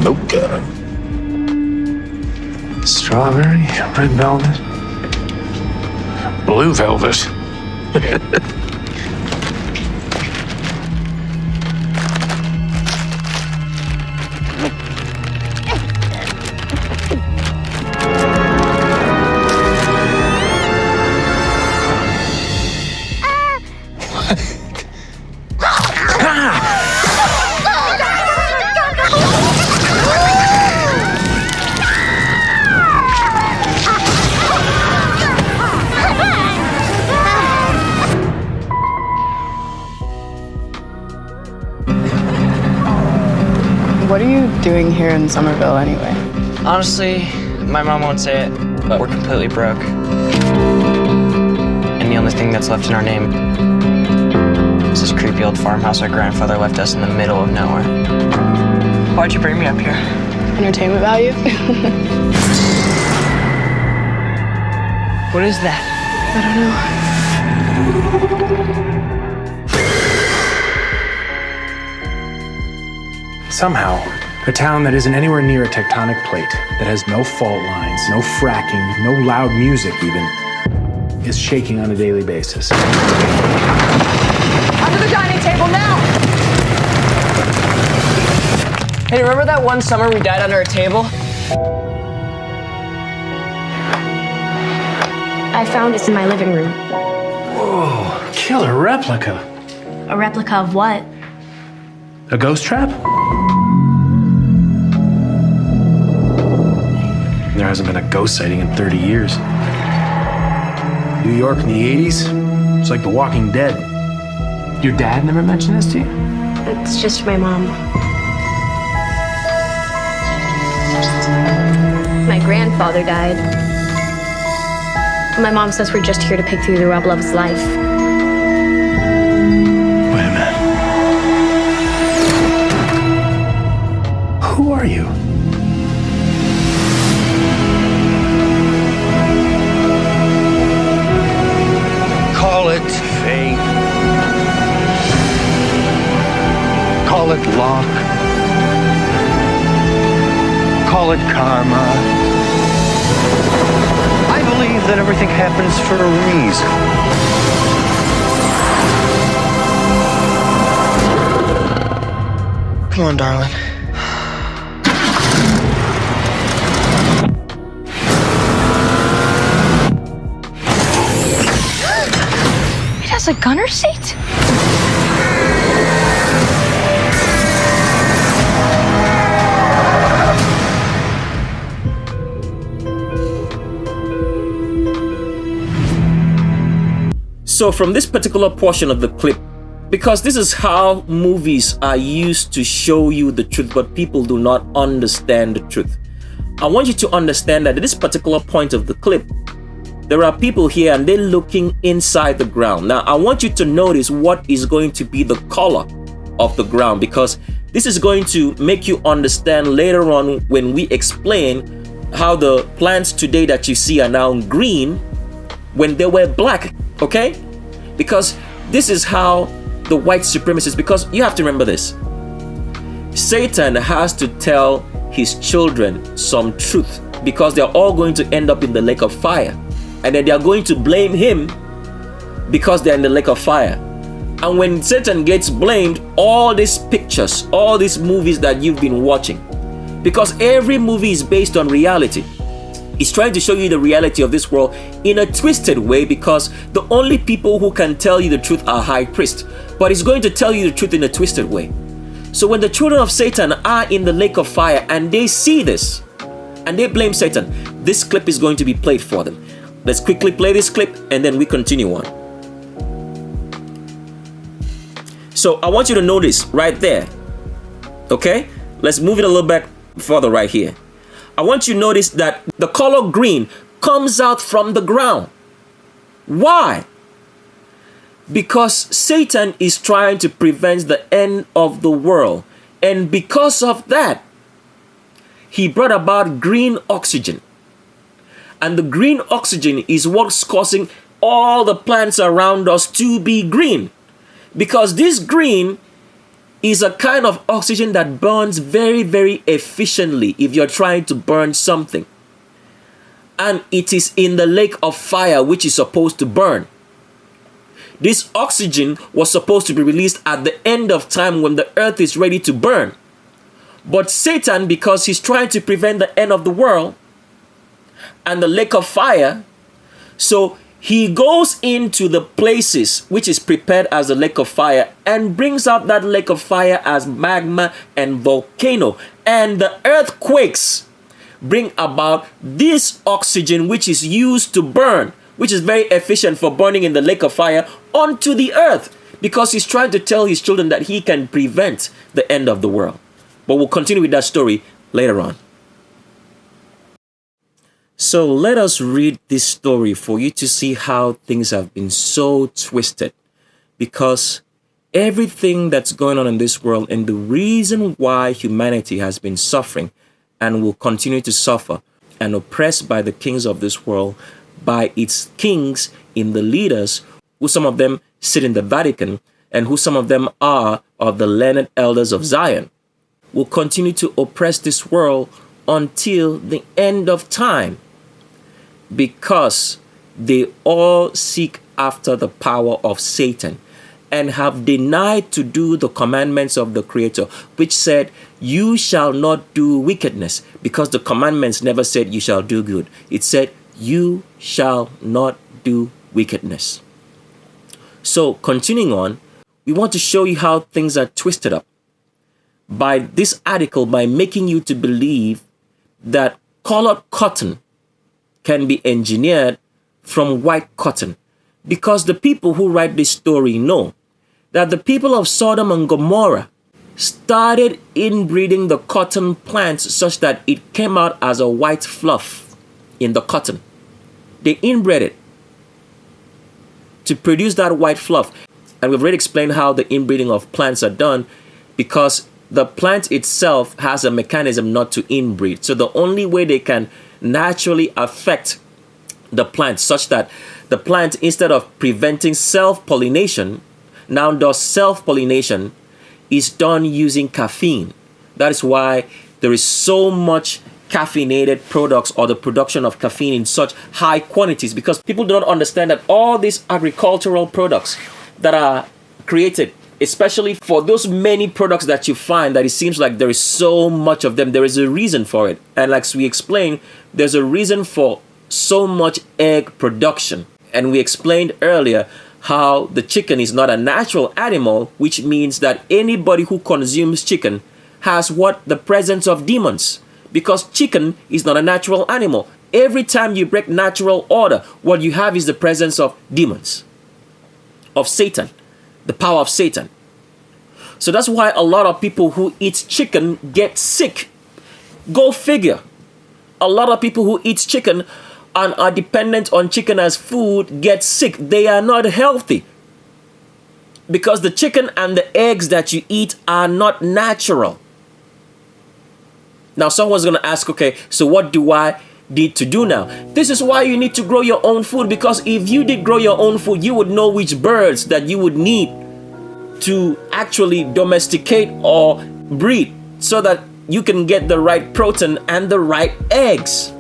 Mocha. Strawberry, red velvet, blue velvet. What are you doing here in Somerville anyway? Honestly, my mom won't say it, but we're completely broke. And the only thing that's left in our name is this creepy old farmhouse our grandfather left us in the middle of nowhere. Why'd you bring me up here? Entertainment value? What is that? I don't know. Somehow, a town that isn't anywhere near a tectonic plate, that has no fault lines, no fracking, no loud music even, is shaking on a daily basis. Under the dining table now! Hey, remember that one summer we died under a table? I found this in my living room. Whoa, killer replica. A replica of what? A ghost trap? There hasn't been a ghost sighting in 30 years. New York in the 80s? It's like The Walking Dead. Your dad never mentioned this to you? It's just my mom. My grandfather died. My mom says we're just here to pick through the rubble of his life. Wait a minute. Who are you? Call it fate. Call it luck. Call it karma. I believe that everything happens for a reason. Come on, darling. It has a gunner seat? So from this particular portion of the clip, because this is how movies are used to show you the truth, but people do not understand the truth. I want you to understand that at this particular point of the clip, there are people here and they're looking inside the ground. Now, I want you to notice what is going to be the color of the ground, because this is going to make you understand later on when we explain how the plants today that you see are now green when they were black, okay? Because this is how the white supremacists, because you have to remember this. Satan has to tell his children some truth, because they're all going to end up in the lake of fire. And then they are going to blame him because they're in the lake of fire. And when Satan gets blamed, all these pictures, all these movies that you've been watching, because every movie is based on reality. He's trying to show you the reality of this world in a twisted way, because the only people who can tell you the truth are high priests. But he's going to tell you the truth in a twisted way. So when the children of Satan are in the lake of fire and they see this and they blame Satan, this clip is going to be played for them. Let's quickly play this clip and then we continue on. So I want you to notice right there. Okay? Let's move it a little bit further right here. I want you to notice that the color green comes out from the ground. Why? Because Satan is trying to prevent the end of the world. And because of that, he brought about green oxygen. And the green oxygen is what's causing all the plants around us to be green. Because this green is a kind of oxygen that burns very, very efficiently if you're trying to burn something. And it is in the lake of fire which is supposed to burn. This oxygen was supposed to be released at the end of time when the earth is ready to burn. But Satan, because he's trying to prevent the end of the world and the lake of fire, so he goes into the places which is prepared as the lake of fire and brings out that lake of fire as magma and volcano. And the earthquakes bring about this oxygen which is used to burn, which is very efficient for burning in the lake of fire, onto the earth. Because he's trying to tell his children that he can prevent the end of the world. But we'll continue with that story later on. So let us read this story for you to see how things have been so twisted. Because everything that's going on in this world and the reason why humanity has been suffering and will continue to suffer and oppressed by the kings of this world, by its kings in the leaders, who some of them sit in the Vatican and who some of them are of the learned elders of Zion, will continue to oppress this world until the end of time, because they all seek after the power of Satan and have denied to do the commandments of the Creator, which said, you shall not do wickedness, because the commandments never said you shall do good. It said, you shall not do wickedness. So continuing on, we want to show you how things are twisted up by this article, by making you to believe that colored cotton can be engineered from white cotton, because the people who write this story know that the people of Sodom and Gomorrah started inbreeding the cotton plants such that it came out as a white fluff in the cotton. They inbred it to produce that white fluff. And we've already explained how the inbreeding of plants are done, because the plant itself has a mechanism not to inbreed. So the only way they can naturally affect the plant such that the plant, instead of preventing self-pollination, now does self-pollination, is done using caffeine. That is why there is so much caffeinated products, or the production of caffeine in such high quantities, because people do not understand that all these agricultural products that are created, especially for those many products that you find that it seems like there is so much of them, there is a reason for it. And like we explained, there's a reason for so much egg production. And we explained earlier how the chicken is not a natural animal, which means that anybody who consumes chicken has what? The presence of demons, because chicken is not a natural animal. Every time you break natural order, what you have is the presence of demons, of Satan, the power of Satan. So that's why a lot of people who eat chicken get sick. Go figure. A lot of people who eat chicken and are dependent on chicken as food get sick. They are not healthy, because the chicken and the eggs that you eat are not natural. Now someone's going to ask, okay, so what do I need to do now? This is why you need to grow your own food, because if you did grow your own food, you would know which birds that you would need to actually domesticate or breed, so that you can get the right protein and the right eggs.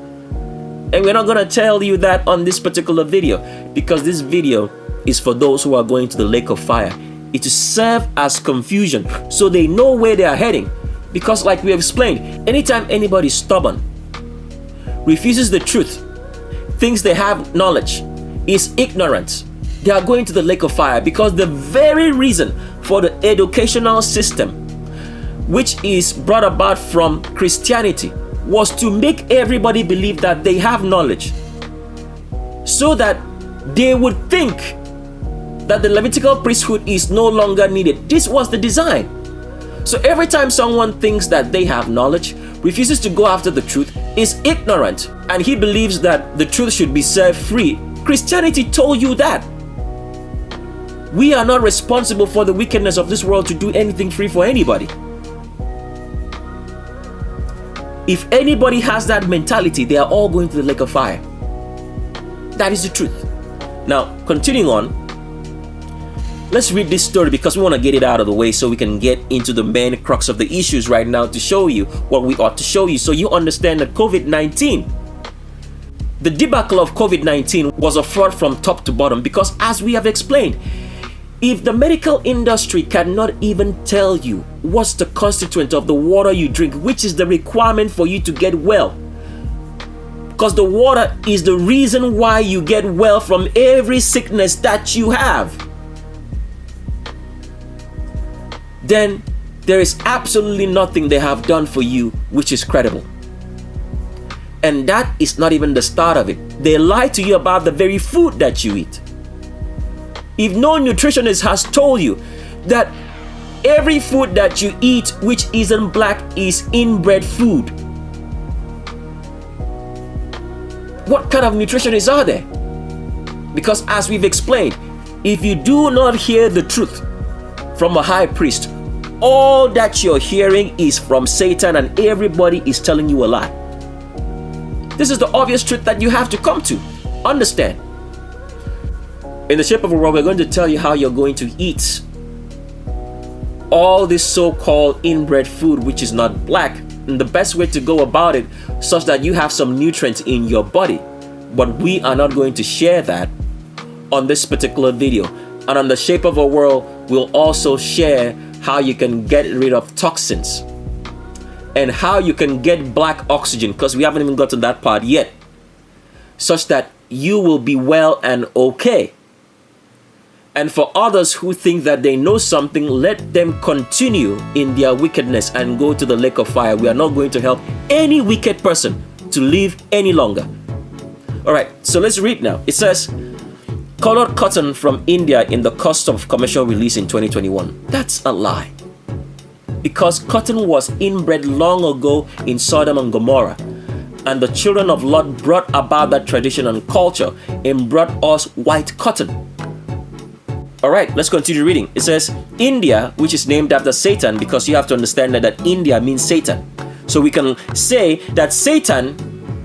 And we're not going to tell you that on this particular video, because this video is for those who are going to the lake of fire. It to serve as confusion, so they know where they are heading. Because like we have explained, anytime anybody is stubborn, refuses the truth, thinks they have knowledge, is ignorant, they are going to the lake of fire. Because the very reason for the educational system, which is brought about from Christianity, was to make everybody believe that they have knowledge, so that they would think that the Levitical priesthood is no longer needed. This was the design. So every time someone thinks that they have knowledge, refuses to go after the truth, is ignorant, and he believes that the truth should be served free. Christianity told you that. We are not responsible for the wickedness of this world to do anything free for anybody. If anybody has that mentality, they are all going to the lake of fire. That is the truth. Now, continuing on, let's read this story, because we want to get it out of the way so we can get into the main crux of the issues right now, to show you what we ought to show you, so you understand that COVID-19, the debacle of COVID-19 was a fraud from top to bottom. Because as we have explained, if the medical industry cannot even tell you what's the constituent of the water you drink, which is the requirement for you to get well, because the water is the reason why you get well from every sickness that you have, then there is absolutely nothing they have done for you which is credible. And that is not even the start of it. They lie to you about the very food that you eat. If no nutritionist has told you that every food that you eat which isn't black is inbred food. What kind of nutritionists are there? Because as we've explained, if you do not hear the truth from a high priest, all that you're hearing is from Satan, and everybody is telling you a lie. This is the obvious truth that you have to come to understand. In the Shape of a World, we're going to tell you how you're going to eat all this so-called inbred food which is not black, and the best way to go about it such that you have some nutrients in your body. But we are not going to share that on this particular video. And on the Shape of a World, we'll also share how you can get rid of toxins and how you can get black oxygen, because we haven't even gotten that part yet, such that you will be well and okay. And for others who think that they know something, let them continue in their wickedness and go to the lake of fire. We are not going to help any wicked person to live any longer. All right, so let's read now. It says, colored cotton from India in the cost of commercial release in 2021. That's a lie. Because cotton was inbred long ago in Sodom and Gomorrah. And the children of Lot brought about that tradition and culture and brought us white cotton. All right, let's continue reading. It says, India, which is named after Satan, because you have to understand that India means Satan. So we can say that Satan,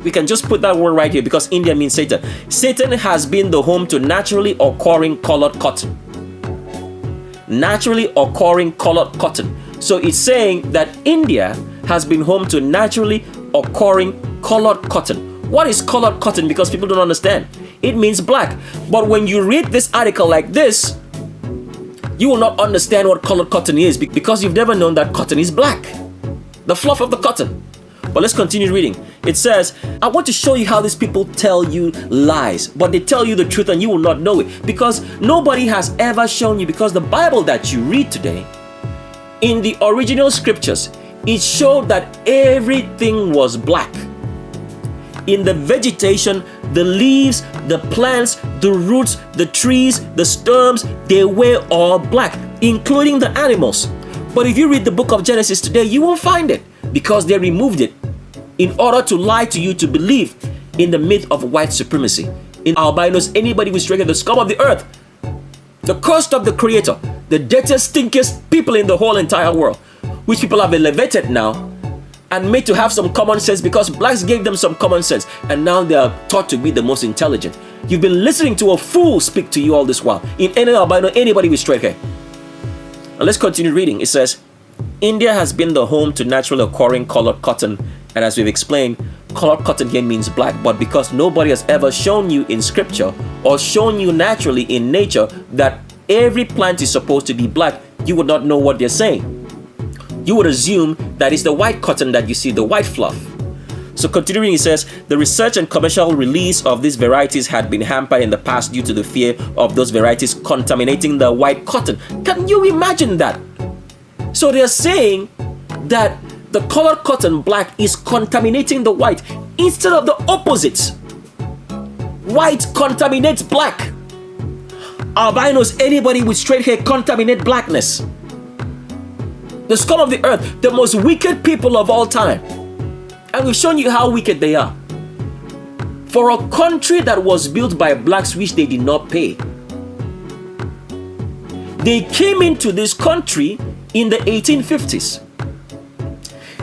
we can just put that word right here because India means Satan. Satan has been the home to naturally occurring colored cotton. Naturally occurring colored cotton. So it's saying that India has been home to naturally occurring colored cotton. What is colored cotton? Because people don't understand. It means black. But when you read this article like this, you will not understand what colored cotton is because you've never known that cotton is black. The fluff of the cotton. But let's continue reading. It says, I want to show you how these people tell you lies, but they tell you the truth and you will not know it because nobody has ever shown you, because the Bible that you read today, in the original scriptures, it showed that everything was black. In the vegetation, the leaves, the plants, the roots, the trees, the stems, they were all black, including the animals. But if you read the book of Genesis today, you won't find it because they removed it in order to lie to you to believe in the myth of white supremacy. In albinos, anybody with strength, the scum of the earth, the curse of the creator, the dirtiest, stinkiest people in the whole entire world, which people have elevated now and made to have some common sense because blacks gave them some common sense, and now they are taught to be the most intelligent. You've been listening to a fool speak to you all this while. In any albino, anybody with straight hair. Now let's continue reading. It says, India has been the home to naturally occurring colored cotton, and as we've explained, colored cotton here means black, but because nobody has ever shown you in scripture or shown you naturally in nature that every plant is supposed to be black, you would not know what they're saying. You would assume that it's the white cotton that you see, the white fluff. So continuing, it says, the research and commercial release of these varieties had been hampered in the past due to the fear of those varieties contaminating the white cotton. Can you imagine that? So they're saying that the colored cotton black is contaminating the white instead of the opposite. White contaminates black. Albinos, anybody with straight hair, contaminate blackness. The scum of the earth, the most wicked people of all time. And we've shown you how wicked they are. For a country that was built by blacks which they did not pay. They came into this country in the 1850s.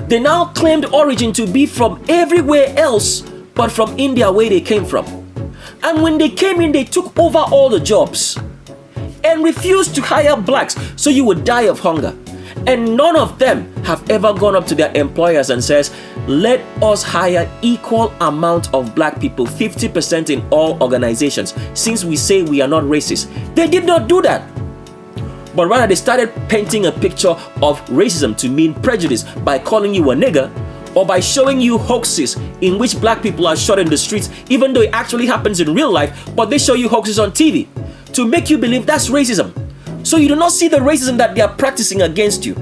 They now claimed origin to be from everywhere else but from India, where they came from. And when they came in, they took over all the jobs and refused to hire blacks, so you would die of hunger. And none of them have ever gone up to their employers and says, let us hire equal amount of black people, 50% in all organizations, since we say we are not racist. They did not do that. But rather they started painting a picture of racism to mean prejudice by calling you a nigger or by showing you hoaxes in which black people are shot in the streets, even though it actually happens in real life, but they show you hoaxes on TV to make you believe that's racism. So you do not see the racism that they are practicing against you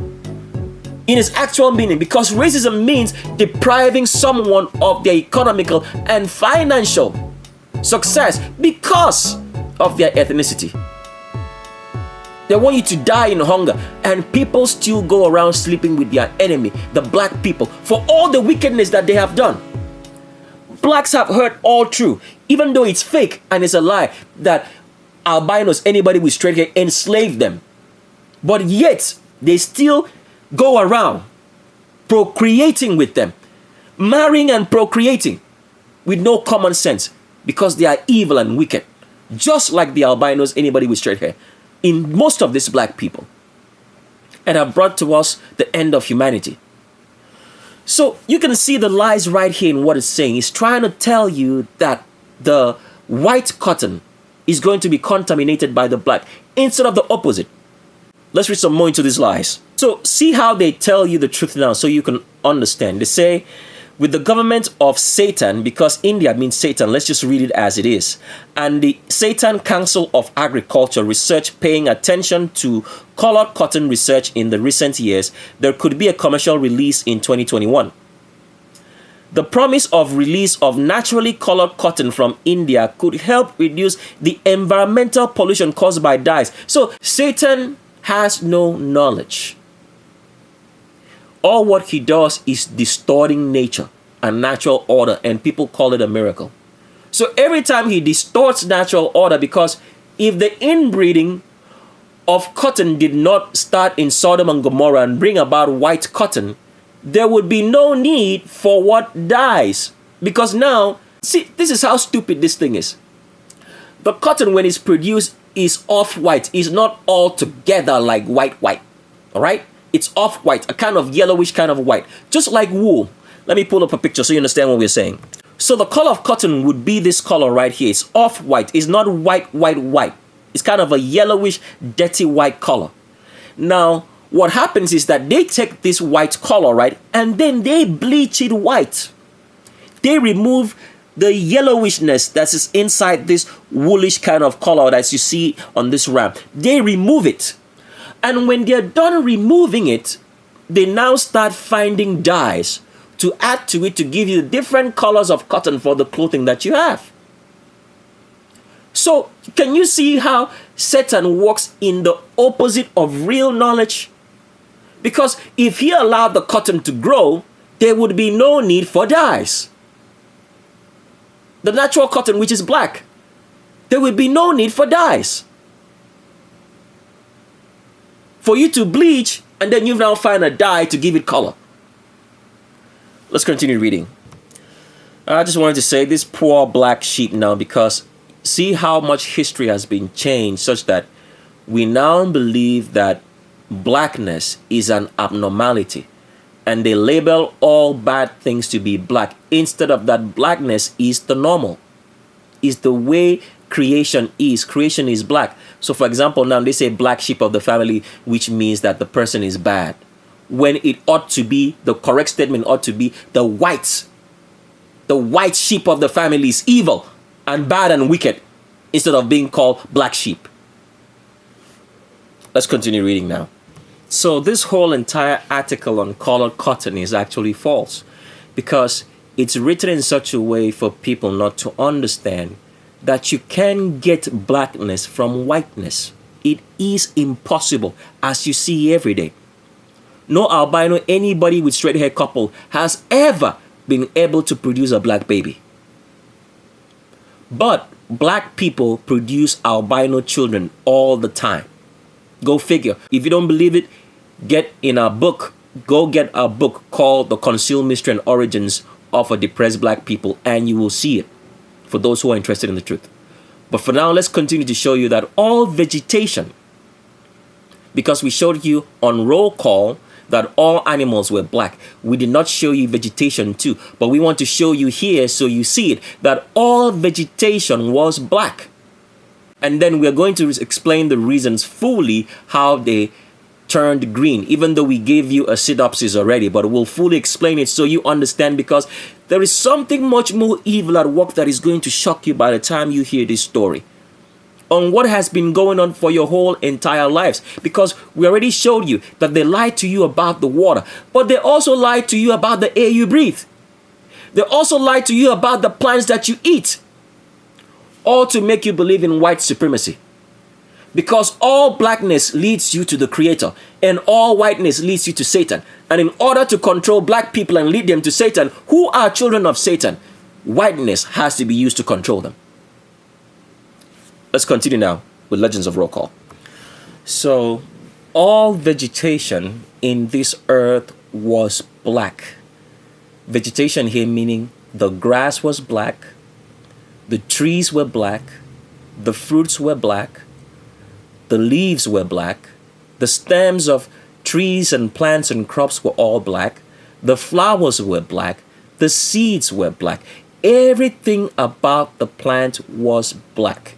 in its actual meaning, because racism means depriving someone of their economical and financial success because of their ethnicity. They want you to die in hunger. And people still go around sleeping with their enemy, the black people, for all the wickedness that they have done. Blacks have heard all true, even though it's fake and it's a lie that albinos, anybody with straight hair, enslaved them. But yet, they still go around procreating with them, marrying and procreating with no common sense because they are evil and wicked, just like the albinos, anybody with straight hair, in most of these black people, and have brought to us the end of humanity. So you can see the lies right here in what it's saying. It's trying to tell you that the white cotton is going to be contaminated by the black instead of the opposite. Let's read some more into these lies. So see how they tell you the truth now so you can understand. They say, with the government of Satan, because India means Satan, let's just read it as it is, and the Satan Council of Agriculture Research paying attention to colored cotton research in the recent years, there could be a commercial release in 2021. The promise of release of naturally colored cotton from India could help reduce the environmental pollution caused by dyes. So Satan has no knowledge. All what he does is distorting nature and natural order, and people call it a miracle. So every time he distorts natural order, because if the inbreeding of cotton did not start in Sodom and Gomorrah and bring about white cotton, there would be no need for what dyes. Because now, see, this is how stupid this thing is. The cotton, when it's produced, is off-white. It's not all together like white. All right? It's off-white, a kind of yellowish kind of white, just like wool. Let me pull up a picture so you understand what we're saying. So the color of cotton would be this color right here. It's off-white. It's not white. It's kind of a yellowish, dirty white color. Now, what happens is that they take this white color, right, and then they bleach it white. They remove the yellowishness that is inside this woolish kind of color that you see on this ram. They remove it. And when they're done removing it, they now start finding dyes to add to it to give you different colors of cotton for the clothing that you have. So, can you see how Satan works in the opposite of real knowledge? Because if he allowed the cotton to grow, there would be no need for dyes. The natural cotton, which is black, there would be no need for dyes. For you to bleach, and then you now find a dye to give it color. Let's continue reading. I just wanted to say this poor black sheep now, because see how much history has been changed such that we now believe that blackness is an abnormality, and they label all bad things to be black instead of that blackness is the normal, is the way creation is. Creation is black. So for example, now they say black sheep of the family, which means that the person is bad, when it ought to be, the correct statement ought to be the white sheep of the family is evil and bad and wicked, instead of being called black sheep. Let's continue reading now. So this whole entire article on colored cotton is actually false, because it's written in such a way for people not to understand that you can get blackness from whiteness. It is impossible, as you see every day. No albino, anybody with straight hair couple, has ever been able to produce a black baby. But black people produce albino children all the time. Go figure. If you don't believe it, go get a book called The Concealed Mystery and Origins of a Depressed Black People, and you will see it, for those who are interested in the truth. But for now, let's continue to show you that all vegetation, because we showed you on roll call that all animals were black. We did not show you vegetation too, but we want to show you here so you see it, that all vegetation was black. And then we're going to explain the reasons fully how they turned green, even though we gave you a synopsis already, but we'll fully explain it so you understand, because there is something much more evil at work that is going to shock you by the time you hear this story on what has been going on for your whole entire lives. Because we already showed you that they lied to you about the water, but they also lied to you about the air you breathe. They also lied to you about the plants that you eat, all to make you believe in white supremacy. Because all blackness leads you to the Creator, and all whiteness leads you to Satan. And in order to control black people and lead them to Satan, who are children of Satan, whiteness has to be used to control them. Let's continue now with Legends of Roll Call. So, all vegetation in this earth was black. Vegetation here meaning the grass was black, the trees were black, the fruits were black, the leaves were black, the stems of trees and plants and crops were all black, the flowers were black, the seeds were black. Everything about the plant was black.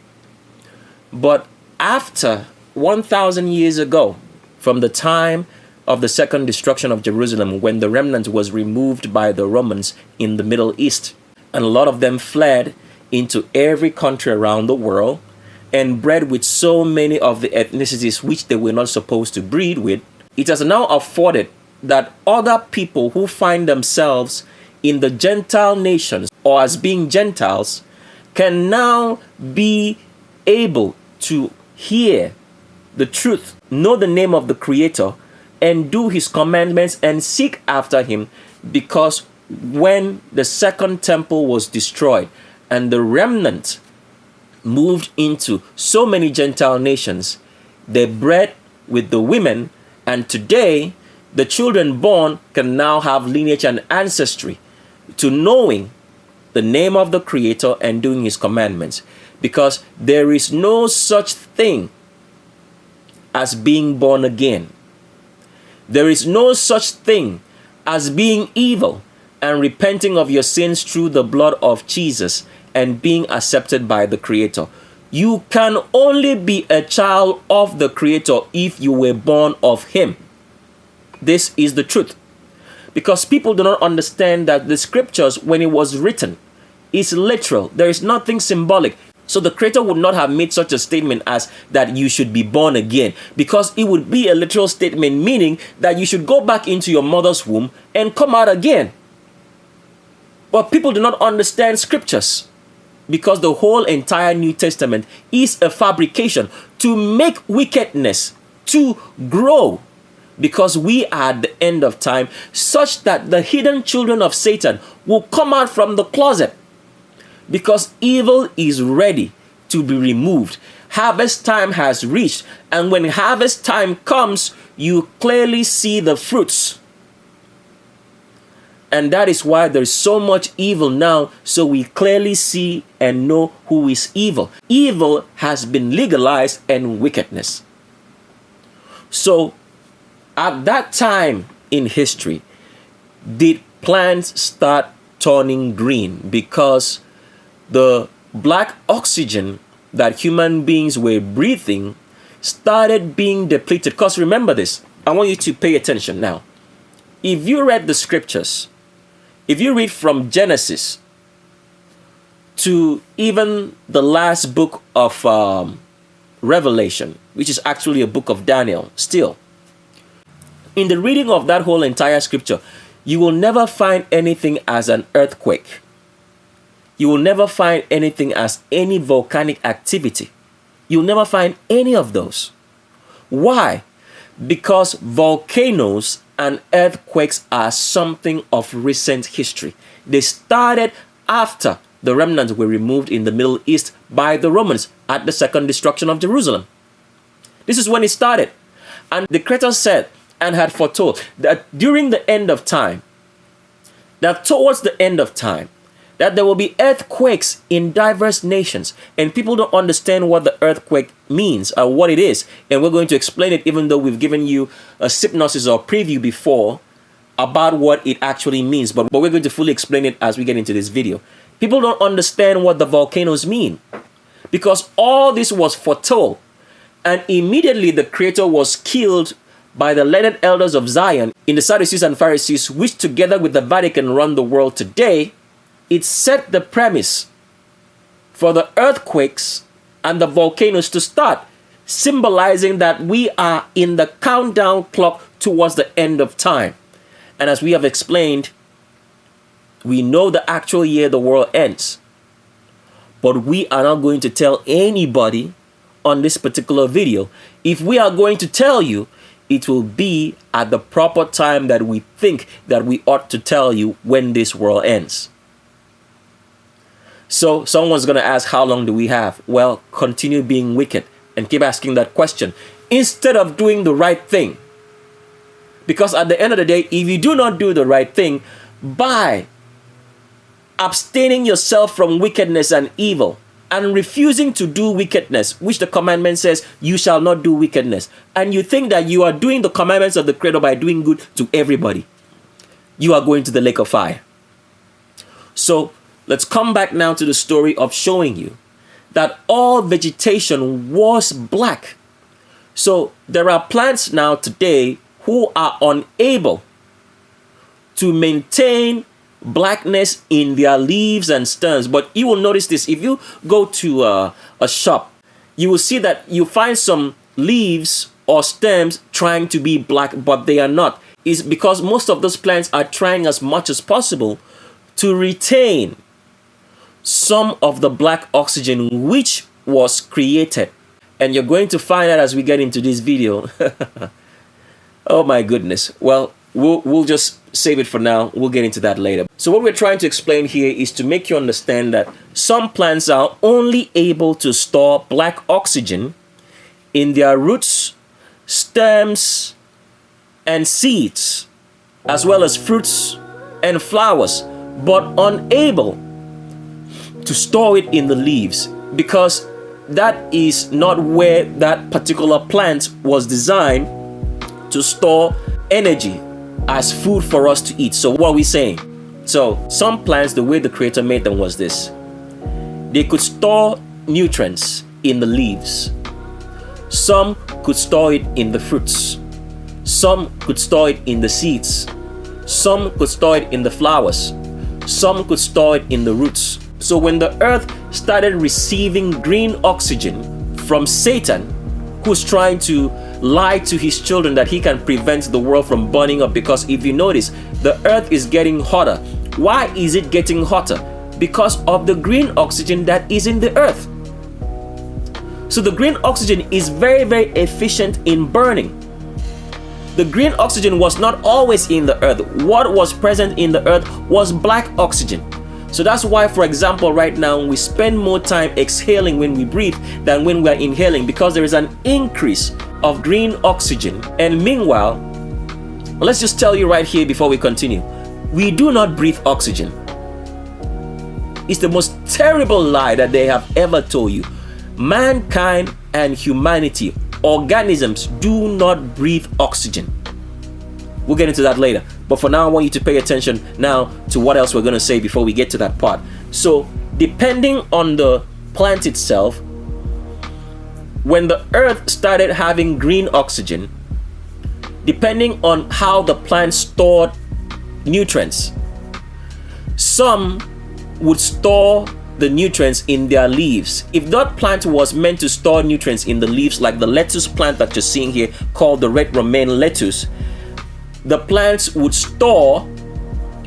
But after 1,000 years ago, from the time of the second destruction of Jerusalem, when the remnant was removed by the Romans in the Middle East, and a lot of them fled into every country around the world and bred with so many of the ethnicities which they were not supposed to breed with, it has now afforded that other people who find themselves in the Gentile nations or as being Gentiles can now be able to hear the truth, know the name of the Creator, and do His commandments and seek after Him. Because when the second temple was destroyed and the remnant moved into so many Gentile nations, they bred with the women, and today the children born can now have lineage and ancestry to knowing the name of the Creator and doing His commandments. Because there is no such thing as being born again. There is no such thing as being evil and repenting of your sins through the blood of Jesus and being accepted by the Creator. You can only be a child of the Creator if you were born of Him. This is the truth. Because people do not understand that the scriptures, when it was written, is literal. There is nothing symbolic. So the Creator would not have made such a statement as that you should be born again, because it would be a literal statement, meaning that you should go back into your mother's womb and come out again. But people do not understand scriptures, because the whole entire New Testament is a fabrication to make wickedness to grow, because we are at the end of time, such that the hidden children of Satan will come out from the closet, because evil is ready to be removed. Harvest time has reached, and when harvest time comes, you clearly see the fruits. And that is why there is so much evil now, so we clearly see and know who is evil. Evil has been legalized and wickedness. So, at that time in history, did plants start turning green? Because the black oxygen that human beings were breathing started being depleted. Because remember this, I want you to pay attention now. If you read the scriptures, if you read from Genesis to even the last book of Revelation, which is actually a book of Daniel still, in the reading of that whole entire scripture, you will never find anything as an earthquake. You will never find anything as any volcanic activity. You'll never find any of those. Why? Because volcanoes and earthquakes are something of recent history. They started after the remnants were removed in the Middle East by the Romans at the second destruction of Jerusalem. This is when it started. And the Creator said and had foretold that during the end of time, that towards the end of time, that there will be earthquakes in diverse nations, and people don't understand what the earthquake means or what it is, and we're going to explain it, even though we've given you a synopsis or preview before about what it actually means, but we're going to fully explain it as we get into this video. People don't understand what the volcanoes mean, because all this was foretold, and immediately the Creator was killed by the learned elders of Zion in the Sadducees and Pharisees, which together with the Vatican run the world today. It set the premise for the earthquakes and the volcanoes to start, symbolizing that we are in the countdown clock towards the end of time. And as we have explained, we know the actual year the world ends, but we are not going to tell anybody on this particular video. If we are going to tell you, it will be at the proper time that we think that we ought to tell you when this world ends. So someone's going to ask, how long do we have? Well, continue being wicked and keep asking that question instead of doing the right thing. Because at the end of the day, if you do not do the right thing by abstaining yourself from wickedness and evil and refusing to do wickedness, which the commandment says you shall not do wickedness, and you think that you are doing the commandments of the Creator by doing good to everybody, you are going to the lake of fire. So let's come back now to the story of showing you that all vegetation was black. So there are plants now today who are unable to maintain blackness in their leaves and stems. But you will notice this. If you go to a shop, you will see that you find some leaves or stems trying to be black, but they are not. It's because most of those plants are trying as much as possible to retain some of the black oxygen which was created. And you're going to find out as we get into this video. Oh my goodness. Well, we'll just save it for now. We'll get into that later. So what we're trying to explain here is to make you understand that some plants are only able to store black oxygen in their roots, stems, and seeds, as well as fruits and flowers, but unable to store it in the leaves, because that is not where that particular plant was designed to store energy as food for us to eat. So what are we saying? So some plants, the way the Creator made them was this: they could store nutrients in the leaves, some could store it in the fruits, some could store it in the seeds, some could store it in the flowers, some could store it in the roots. So when the earth started receiving green oxygen from Satan, who's trying to lie to his children that he can prevent the world from burning up, because if you notice, the earth is getting hotter. Why is it getting hotter? Because of the green oxygen that is in the earth. So the green oxygen is very, very efficient in burning. The green oxygen was not always in the earth. What was present in the earth was black oxygen. So that's why, for example, right now we spend more time exhaling when we breathe than when we are inhaling, because there is an increase of green oxygen. And meanwhile, let's just tell you right here before we continue, we do not breathe oxygen. It's the most terrible lie that they have ever told you. Mankind and humanity, organisms, do not breathe oxygen. We'll get into that later. But for now, I want you to pay attention now to what else we're going to say before we get to that part. So, depending on the plant itself, when the earth started having green oxygen, depending on how the plant stored nutrients, some would store the nutrients in their leaves. If that plant was meant to store nutrients in the leaves, like the lettuce plant that you're seeing here called the red romaine lettuce, the plants would store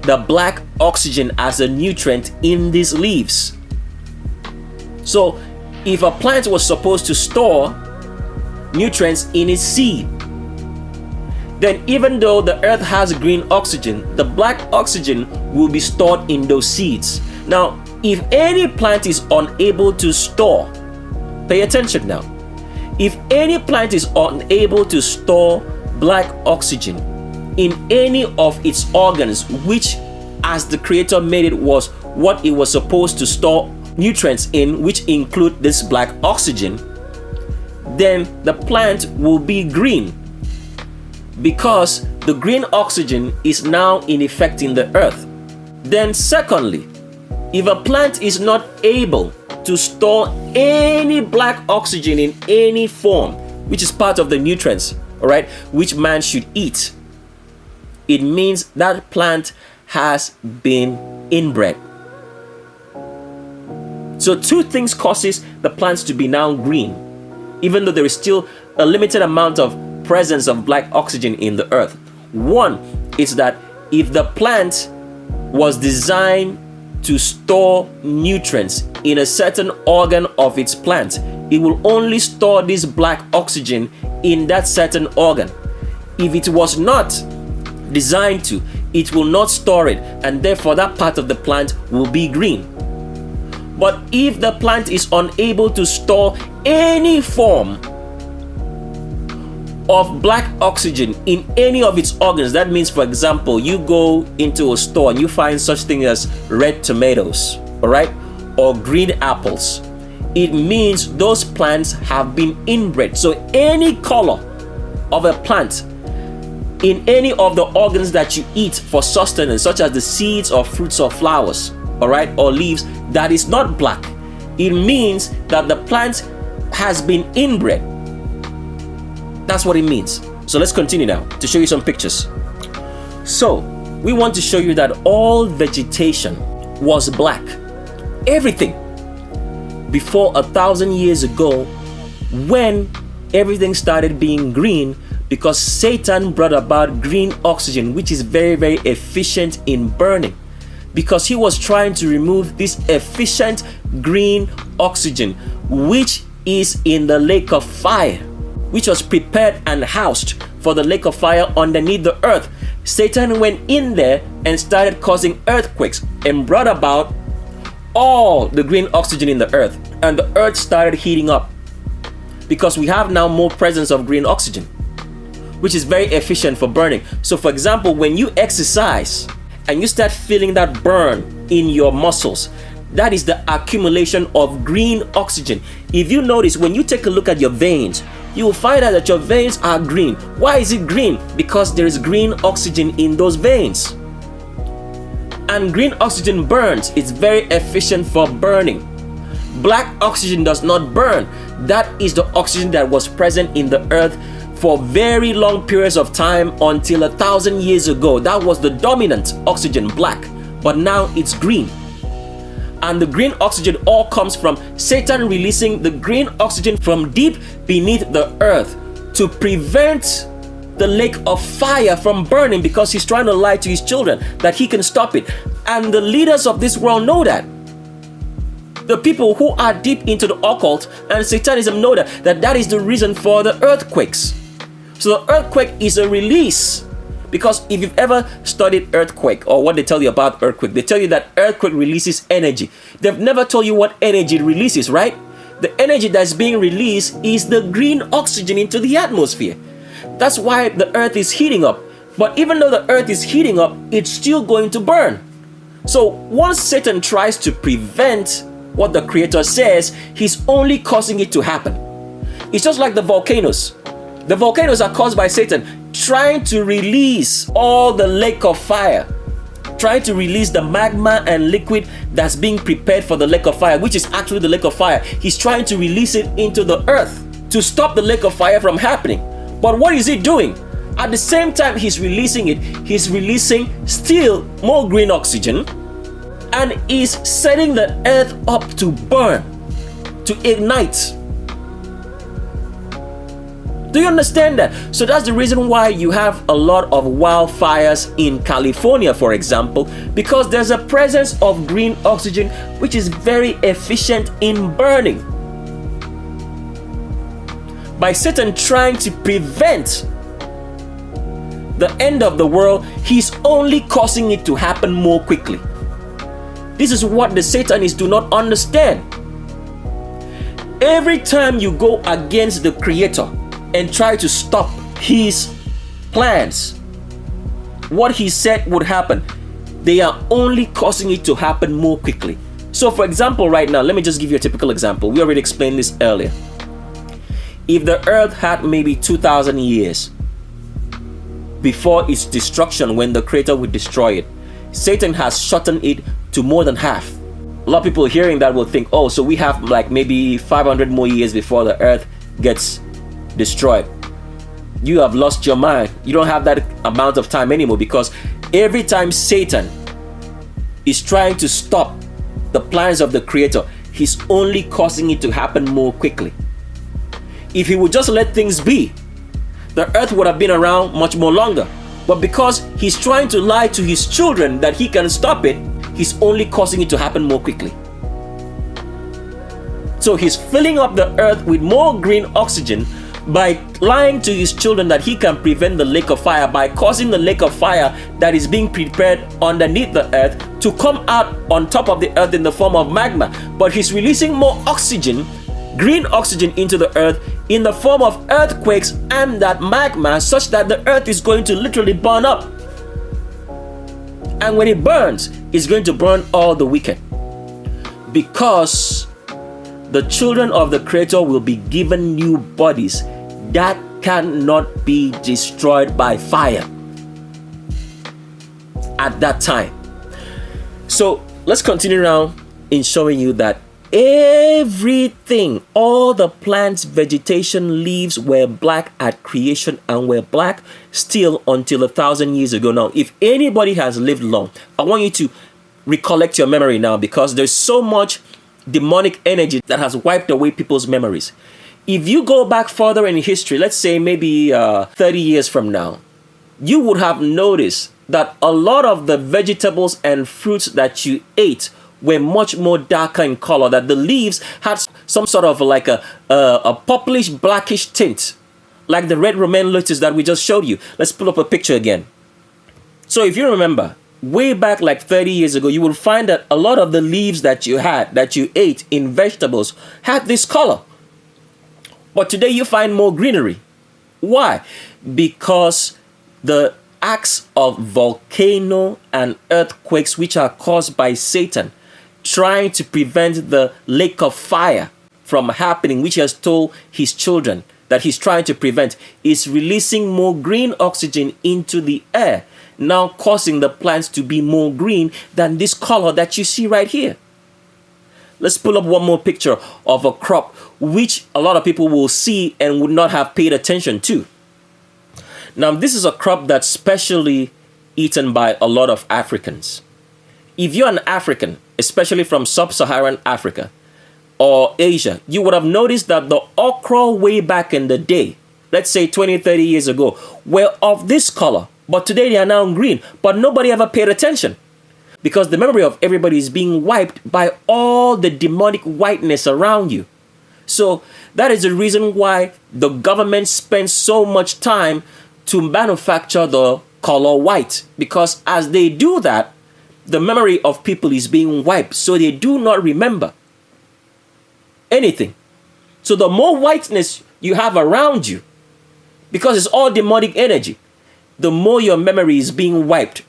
the black oxygen as a nutrient in these leaves. So if a plant was supposed to store nutrients in its seed, then even though the earth has green oxygen, the black oxygen will be stored in those seeds. Now, if any plant is unable to store, pay attention now, if any plant is unable to store black oxygen in any of its organs, which as the Creator made it was what it was supposed to store nutrients in, which include this black oxygen, then the plant will be green, because the green oxygen is now in effect in the earth. Then secondly, if a plant is not able to store any black oxygen in any form, which is part of the nutrients, all right, which man should eat, it means that plant has been inbred. So two things causes the plants to be now green, even though there is still a limited amount of presence of black oxygen in the earth. One is that if the plant was designed to store nutrients in a certain organ of its plant, it will only store this black oxygen in that certain organ. If it was not designed to, it will not store it, and therefore that part of the plant will be green. But if the plant is unable to store any form of black oxygen in any of its organs, that means, for example, you go into a store and you find such thing as red tomatoes, all right, or green apples, it means those plants have been inbred. So any color of a plant in any of the organs that you eat for sustenance, such as the seeds or fruits or flowers, all right, or leaves, that is not black, it means that the plant has been inbred. That's what it means. So let's continue now to show you some pictures. So we want to show you that all vegetation was black. Everything. Before 1,000 years ago, when everything started being green, because Satan brought about green oxygen, which is very, very efficient in burning. Because he was trying to remove this efficient green oxygen, which is in the lake of fire, which was prepared and housed for the lake of fire underneath the earth. Satan went in there and started causing earthquakes and brought about all the green oxygen in the earth, and the earth started heating up because we have now more presence of green oxygen, which is very efficient for burning. So for example, when you exercise and you start feeling that burn in your muscles, that is the accumulation of green oxygen. If you notice, when you take a look at your veins, you will find out that your veins are green. Why is it green? Because there is green oxygen in those veins. And green oxygen burns. It's very efficient for burning. Black oxygen does not burn. That is the oxygen that was present in the earth for very long periods of time until 1,000 years ago. That was the dominant oxygen, black. But now it's green. And the green oxygen all comes from Satan releasing the green oxygen from deep beneath the earth to prevent the lake of fire from burning, because he's trying to lie to his children that he can stop it. And the leaders of this world know that. The people who are deep into the occult and Satanism know that is the reason for the earthquakes. So the earthquake is a release. Because if you've ever studied earthquake, or what they tell you about earthquake, they tell you that earthquake releases energy. They've never told you what energy it releases, right? The energy that's being released is the green oxygen into the atmosphere. That's why the earth is heating up. But even though the earth is heating up, it's still going to burn. So once Satan tries to prevent what the Creator says, he's only causing it to happen. It's just like the volcanoes. The volcanoes are caused by Satan trying to release all the lake of fire, trying to release the magma and liquid that's being prepared for the lake of fire, which is actually the lake of fire. He's trying to release it into the earth to stop the lake of fire from happening. But what is he doing? At the same time he's releasing it, he's releasing still more green oxygen and is setting the earth up to burn, to ignite. Do you understand that? So that's the reason why you have a lot of wildfires in California, for example, because there's a presence of green oxygen which is very efficient in burning. By Satan trying to prevent the end of the world, he's only causing it to happen more quickly. This is what the Satanists do not understand. Every time you go against the Creator and try to stop his plans, what he said would happen, they are only causing it to happen more quickly. So for example, right now, let me just give you a typical example. We already explained this earlier. If the earth had maybe 2,000 years before its destruction, when the Creator would destroy it, Satan has shortened it to more than half. A lot of people hearing that will think, oh, so we have like maybe 500 more years before the earth gets destroyed. You have lost your mind. You don't have that amount of time anymore, because every time Satan is trying to stop the plans of the Creator, he's only causing it to happen more quickly. If he would just let things be, the earth would have been around much more longer. But because he's trying to lie to his children that he can stop it, he's only causing it to happen more quickly. So he's filling up the earth with more green oxygen by lying to his children that he can prevent the lake of fire, by causing the lake of fire that is being prepared underneath the earth to come out on top of the earth in the form of magma. But he's releasing more oxygen, green oxygen, into the earth in the form of earthquakes and that magma, such that the earth is going to literally burn up. And when it burns, it's going to burn all the wicked, because the children of the Creator will be given new bodies that cannot be destroyed by fire at that time. So let's continue now in showing you that everything, all the plants, vegetation, leaves were black at creation and were black still until 1,000 years ago. Now, if anybody has lived long, I want you to recollect your memory now, because there's so much demonic energy that has wiped away people's memories. If you go back further in history, let's say maybe 30 years from now, you would have noticed that a lot of the vegetables and fruits that you ate were much more darker in color, that the leaves had some sort of like a purplish blackish tint, like the red romaine lettuce that we just showed you. Let's pull up a picture again. So if you remember, way back like 30 years ago, you will find that a lot of the leaves that you ate in vegetables had this color. But today you find more greenery. Why? Because the acts of volcano and earthquakes, which are caused by Satan, trying to prevent the lake of fire from happening, which he has told his children that he's trying to prevent, is releasing more green oxygen into the air, now causing the plants to be more green than this color that you see right here. Let's pull up one more picture of a crop which a lot of people will see and would not have paid attention to. Now, this is a crop that's specially eaten by a lot of Africans. If you're an African, especially from sub-Saharan Africa or Asia, you would have noticed that the okra way back in the day, let's say 20, 30 years ago, were of this color. But today they are now green, but nobody ever paid attention, because the memory of everybody is being wiped by all the demonic whiteness around you. So that is the reason why the government spends so much time to manufacture the color white, because as they do that, the memory of people is being wiped, so they do not remember anything. So the more whiteness you have around you, because it's all demonic energy, the more your memory is being wiped.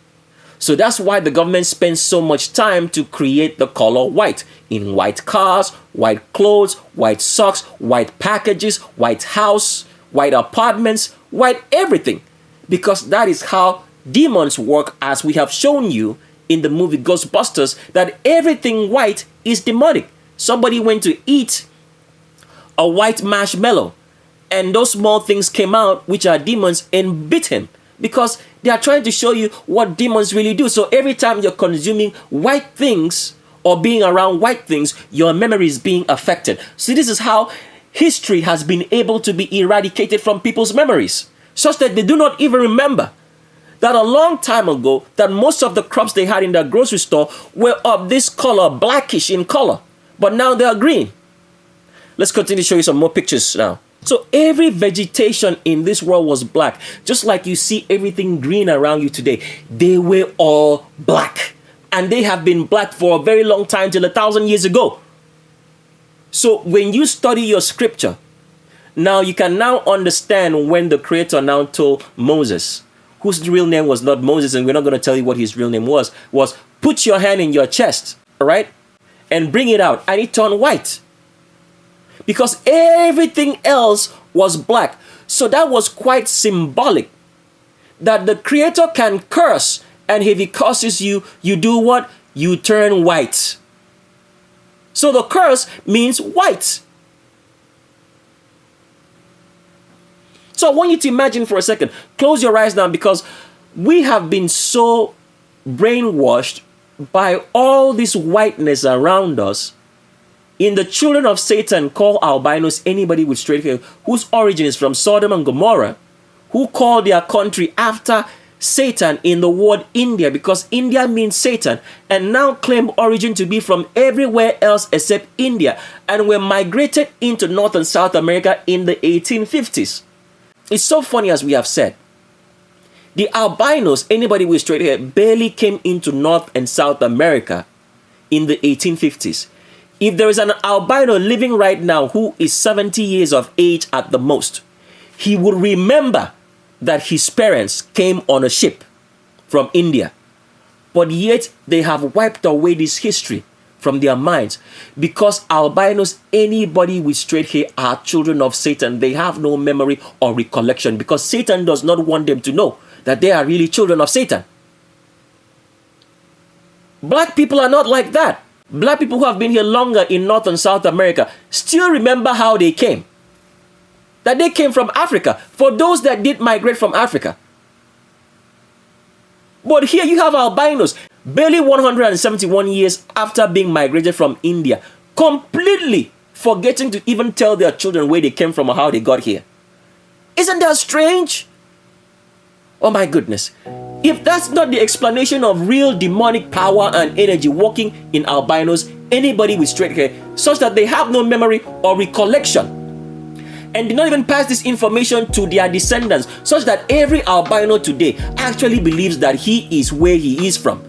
So that's why the government spends so much time to create the color white in white cars, white clothes, white socks, white packages, white house, white apartments, white everything. Because that is how demons work, as we have shown you in the movie Ghostbusters, that everything white is demonic. Somebody went to eat a white marshmallow, and those small things came out, which are demons, and bit him. Because they are trying to show you what demons really do. So every time you're consuming white things or being around white things, your memory is being affected. So this is how history has been able to be eradicated from people's memories, such that they do not even remember that a long time ago, that most of the crops they had in their grocery store were of this color, blackish in color, but now they are green. Let's continue to show you some more pictures now. So every vegetation in this world was black, just like you see everything green around you today. They were all black, and they have been black for a very long time, till 1,000 years ago. So when you study your scripture, now you can now understand when the Creator now told Moses, whose real name was not Moses, and we're not going to tell you what his real name was put your hand in your chest, all right, and bring it out, and it turned white. Because everything else was black. So that was quite symbolic, that the Creator can curse, and if he curses you, you do what? You turn white. So the curse means white. So I want you to imagine for a second. Close your eyes now, because we have been so brainwashed by all this whiteness around us. In the children of Satan, called albinos anybody with straight hair, whose origin is from Sodom and Gomorrah, who called their country after Satan in the word India because India means Satan, and now claim origin to be from everywhere else except India, and were migrated into North and South America in the 1850s. It's so funny, as we have said. The albinos, anybody with straight hair, barely came into North and South America in the 1850s. If there is an albino living right now who is 70 years of age at the most, he would remember that his parents came on a ship from India. But yet they have wiped away this history from their minds because albinos, anybody with straight hair, are children of Satan. They have no memory or recollection because Satan does not want them to know that they are really children of Satan. Black people are not like that. Black people who have been here longer in North and South America still remember how they came. That they came from Africa, for those that did migrate from Africa. But here you have albinos, barely 171 years after being migrated from India, completely forgetting to even tell their children where they came from or how they got here. Isn't that strange? Oh my goodness. If that's not the explanation of real demonic power and energy working in albinos, anybody with straight hair, such that they have no memory or recollection, and did not even pass this information to their descendants, such that every albino today actually believes that he is where he is from,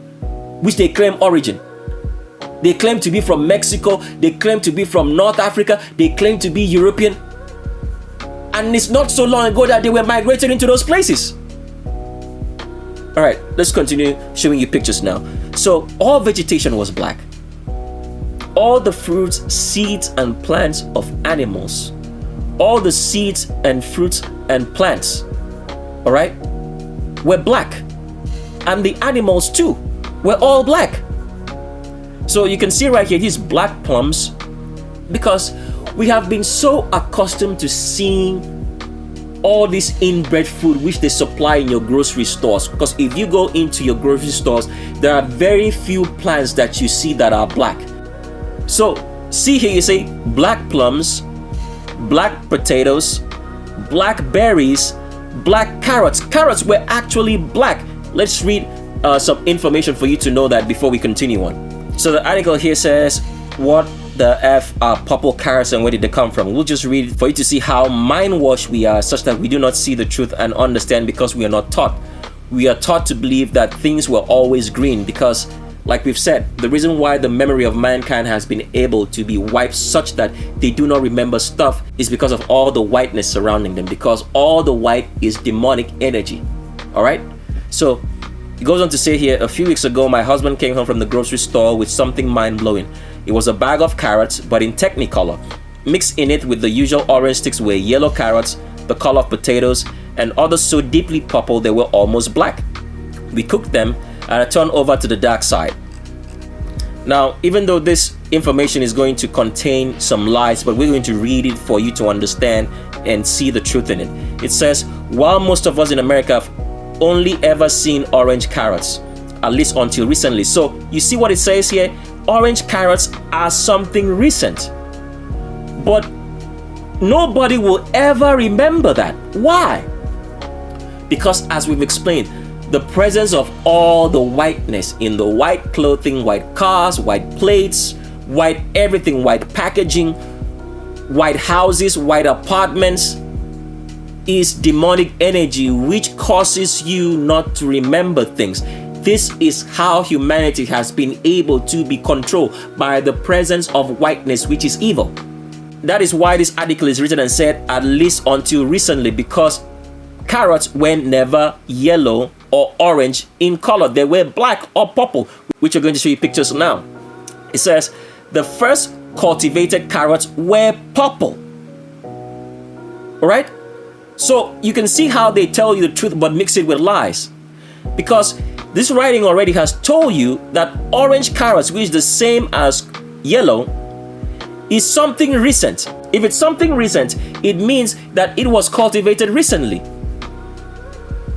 which they claim origin. They claim to be from Mexico, they claim to be from North Africa, they claim to be European. And it's not so long ago that they were migrated into those places. All right, let's continue showing you pictures now. So all vegetation was black. All the fruits, seeds, and plants of animals, all the seeds and fruits and plants, all right, were black. And the animals too were all black. So you can see right here, these black plums, because we have been so accustomed to seeing all this inbred food which they supply in your grocery stores. Because if you go into your grocery stores, there are very few plants that you see that are black. So see here, you say black plums, black potatoes, black berries, black carrots. Carrots were actually black. Let's read some information for you to know that before we continue on. So the article here says, what the F are purple carrots and where did they come from? We'll just read for you to see how mind-washed we are, such that we do not see the truth and understand, because we are not taught. We are taught to believe that things were always green because, like we've said, the reason why the memory of mankind has been able to be wiped such that they do not remember stuff is because of all the whiteness surrounding them, because all the white is demonic energy. All right? So it goes on to say here, a few weeks ago, my husband came home from the grocery store with something mind-blowing. It was a bag of carrots, but in Technicolor. Mixed in it with the usual orange sticks were yellow carrots, the color of potatoes, and others so deeply purple they were almost black. We cooked them, and I turned over to the dark side. Now, even though this information is going to contain some lies, but we're going to read it for you to understand and see the truth in it. It says, while most of us in America have only ever seen orange carrots, at least until recently. So you see what it says here? Orange carrots are something recent. But nobody will ever remember that. Why? Because as we've explained, the presence of all the whiteness in the white clothing, white cars, white plates, white everything, white packaging, white houses, white apartments, is demonic energy which causes you not to remember things. This is how humanity has been able to be controlled by the presence of whiteness, which is evil. That is why this article is written and said, at least until recently, because carrots were never yellow or orange in color. They were black or purple, which I'm going to show you pictures now. It says the first cultivated carrots were purple. All right? So you can see how they tell you the truth but mix it with lies. Because this writing already has told you that orange carrots, which is the same as yellow, is something recent. If it's something recent, it means that it was cultivated recently.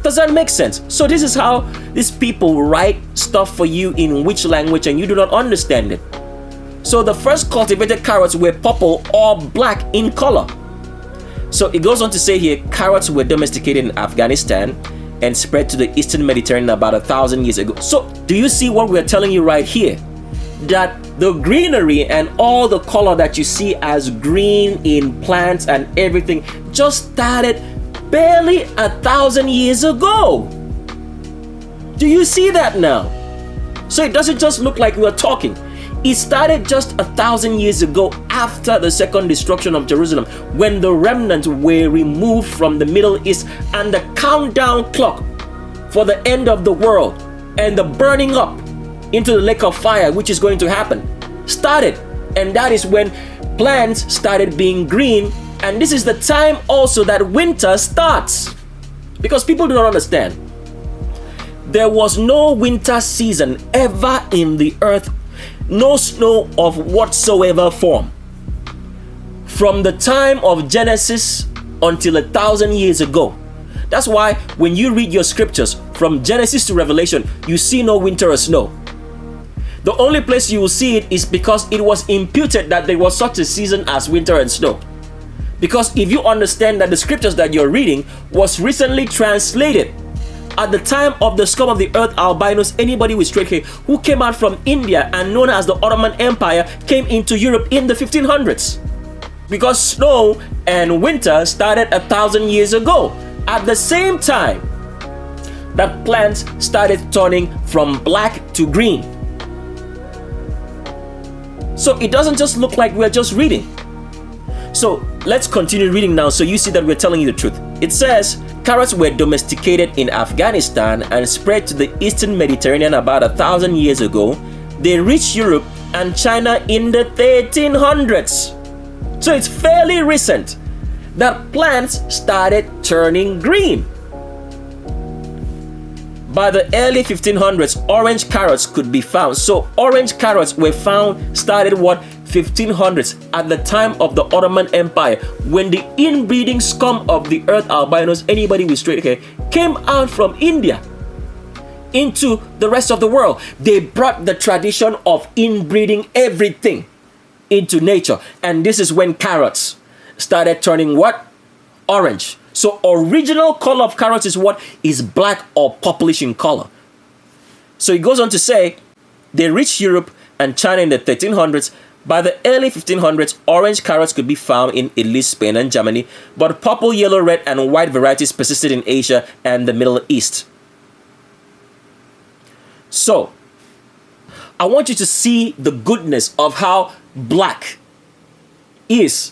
Does that make sense? So this is how these people write stuff for you in which language and you do not understand it. So the first cultivated carrots were purple or black in color. So it goes on to say here, carrots were domesticated in Afghanistan, and spread to the eastern Mediterranean about 1,000 years ago. So, do you see what we're telling you right here? That the greenery and all the color that you see as green in plants and everything just started barely 1,000 years ago. Do you see that now? So it doesn't just look like we're talking. It started just 1,000 years ago after the second destruction of Jerusalem, when the remnants were removed from the Middle East, and the countdown clock for the end of the world and the burning up into the lake of fire, which is going to happen, started. And that is when plants started being green. And this is the time also that winter starts. Because people do not understand. There was no winter season ever in the earth. No snow of whatsoever form. From the time of Genesis until 1,000 years ago. That's why when you read your scriptures from Genesis to Revelation, you see no winter or snow. The only place you will see it is because it was imputed that there was such a season as winter and snow. Because if you understand that the scriptures that you're reading was recently translated at the time of the scum of the earth albinos, anybody with straight hair who came out from India and known as the Ottoman Empire came into Europe in the 1500s. Because snow and winter started 1,000 years ago. At the same time that plants started turning from black to green. So it doesn't just look like we're just reading. So let's continue reading now so you see that we're telling you the truth. It says, carrots were domesticated in Afghanistan and spread to the eastern Mediterranean about 1,000 years ago. They reached Europe and China in the 1300s. So it's fairly recent that plants started turning green. By the early 1500s, orange carrots could be found. So orange carrots were found, started what? 1500s, at the time of the Ottoman Empire, when the inbreeding scum of the earth albinos, anybody with straight hair, came out from India into the rest of the world. They brought the tradition of inbreeding everything into nature. And this is when carrots started turning what? Orange. So original color of carrots is what? Is black or purplish in color. So it goes on to say, they reached Europe and China in the 1300s. By the early 1500s, orange carrots could be found in Italy, Spain, and Germany, but purple, yellow, red, and white varieties persisted in Asia and the Middle East. So, I want you to see the goodness of how black is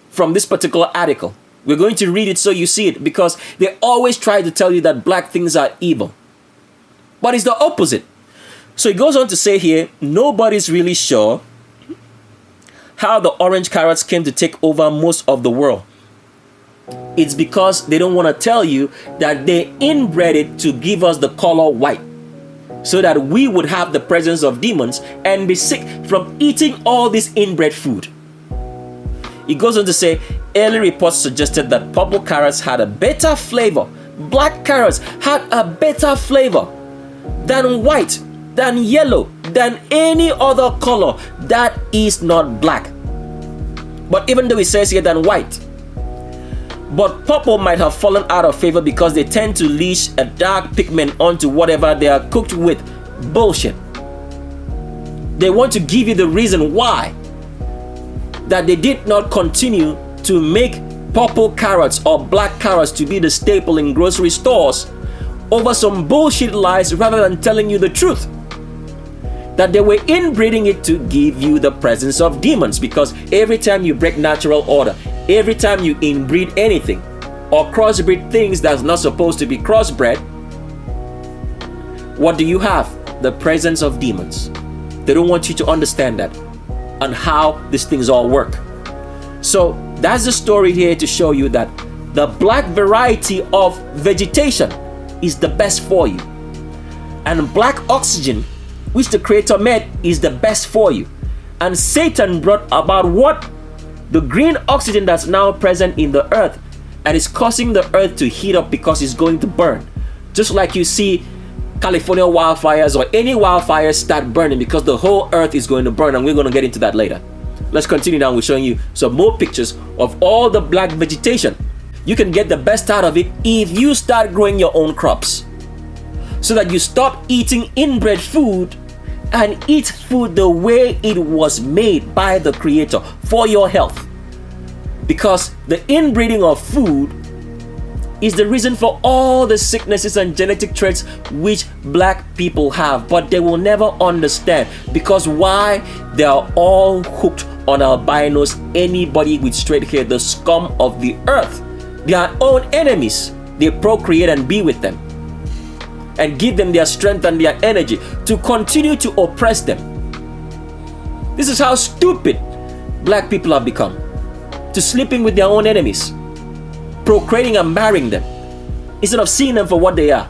from this particular article. We're going to read it so you see it, because they always try to tell you that black things are evil. But it's the opposite. So it goes on to say here, nobody's really sure how the orange carrots came to take over most of the world. It's because they don't want to tell you that they inbred it to give us the color white, so that we would have the presence of demons and be sick from eating all this inbred food. It goes on to say, early reports suggested that purple carrots had a better flavor. Black carrots had a better flavor than white, than yellow, than any other color that is not black. But even though it says here than white, but purple might have fallen out of favor because they tend to leash a dark pigment onto whatever they are cooked with. Bullshit. They want to give you the reason why that they did not continue to make purple carrots or black carrots to be the staple in grocery stores over some bullshit lies, rather than telling you the truth. That they were inbreeding it to give you the presence of demons, because every time you break natural order, every time you inbreed anything or crossbreed things that's not supposed to be crossbred, what do you have? The presence of demons. They don't want you to understand that and how these things all work. So that's the story here to show you that the black variety of vegetation is the best for you. And black oxygen, which the Creator made, is the best for you. And Satan brought about what? The green oxygen that's now present in the earth, and is causing the earth to heat up because it's going to burn. Just like you see California wildfires or any wildfires start burning because the whole earth is going to burn, and we're going to get into that later. Let's continue now with showing you some more pictures of all the black vegetation. you can get the best out of it if you start growing your own crops. So that you stop eating inbred food and eat food the way it was made by the Creator for your health. Because the inbreeding of food is the reason for all the sicknesses and genetic traits which black people have, but they will never understand. Because why? They are all hooked on albinos. Anybody with straight hair, the scum of the earth, their own enemies, they procreate and be with them and give them their strength and their energy to continue to oppress them. This is how stupid black people have become, to sleeping with their own enemies, procreating and marrying them, instead of seeing them for what they are.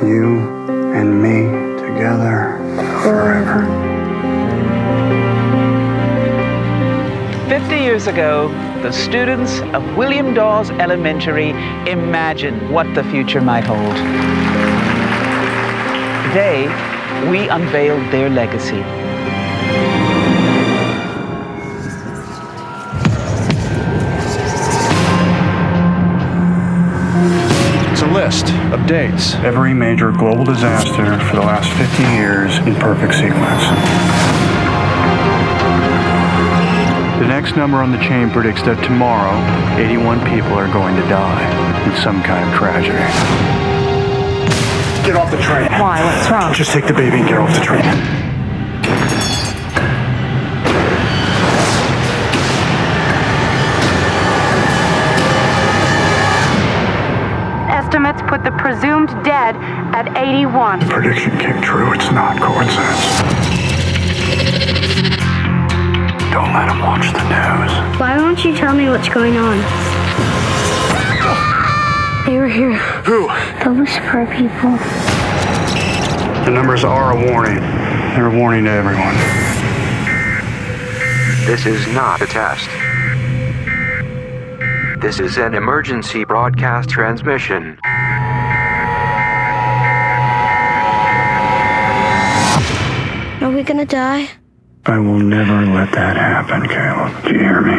You and me together forever. 50 years ago, the students of William Dawes Elementary imagined what the future might hold. Today, we unveiled their legacy. It's a list of dates. Every major global disaster for the last 50 years in perfect sequence. The next number on the chain predicts that tomorrow, 81 people are going to die in some kind of tragedy. Get off the train. Why? What's wrong? Just take the baby and get off the train. Estimates put the presumed dead at 81. The prediction came true. It's not coincidence. Don't let him watch the news. Why won't you tell me what's going on? They were here. Who? The Whisperer people. The numbers are a warning. They're a warning to everyone. This is not a test. This is an emergency broadcast transmission. Are we gonna die? I will never let that happen, Caleb. Do you hear me?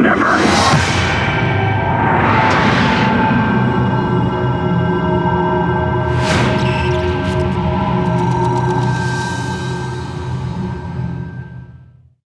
Never.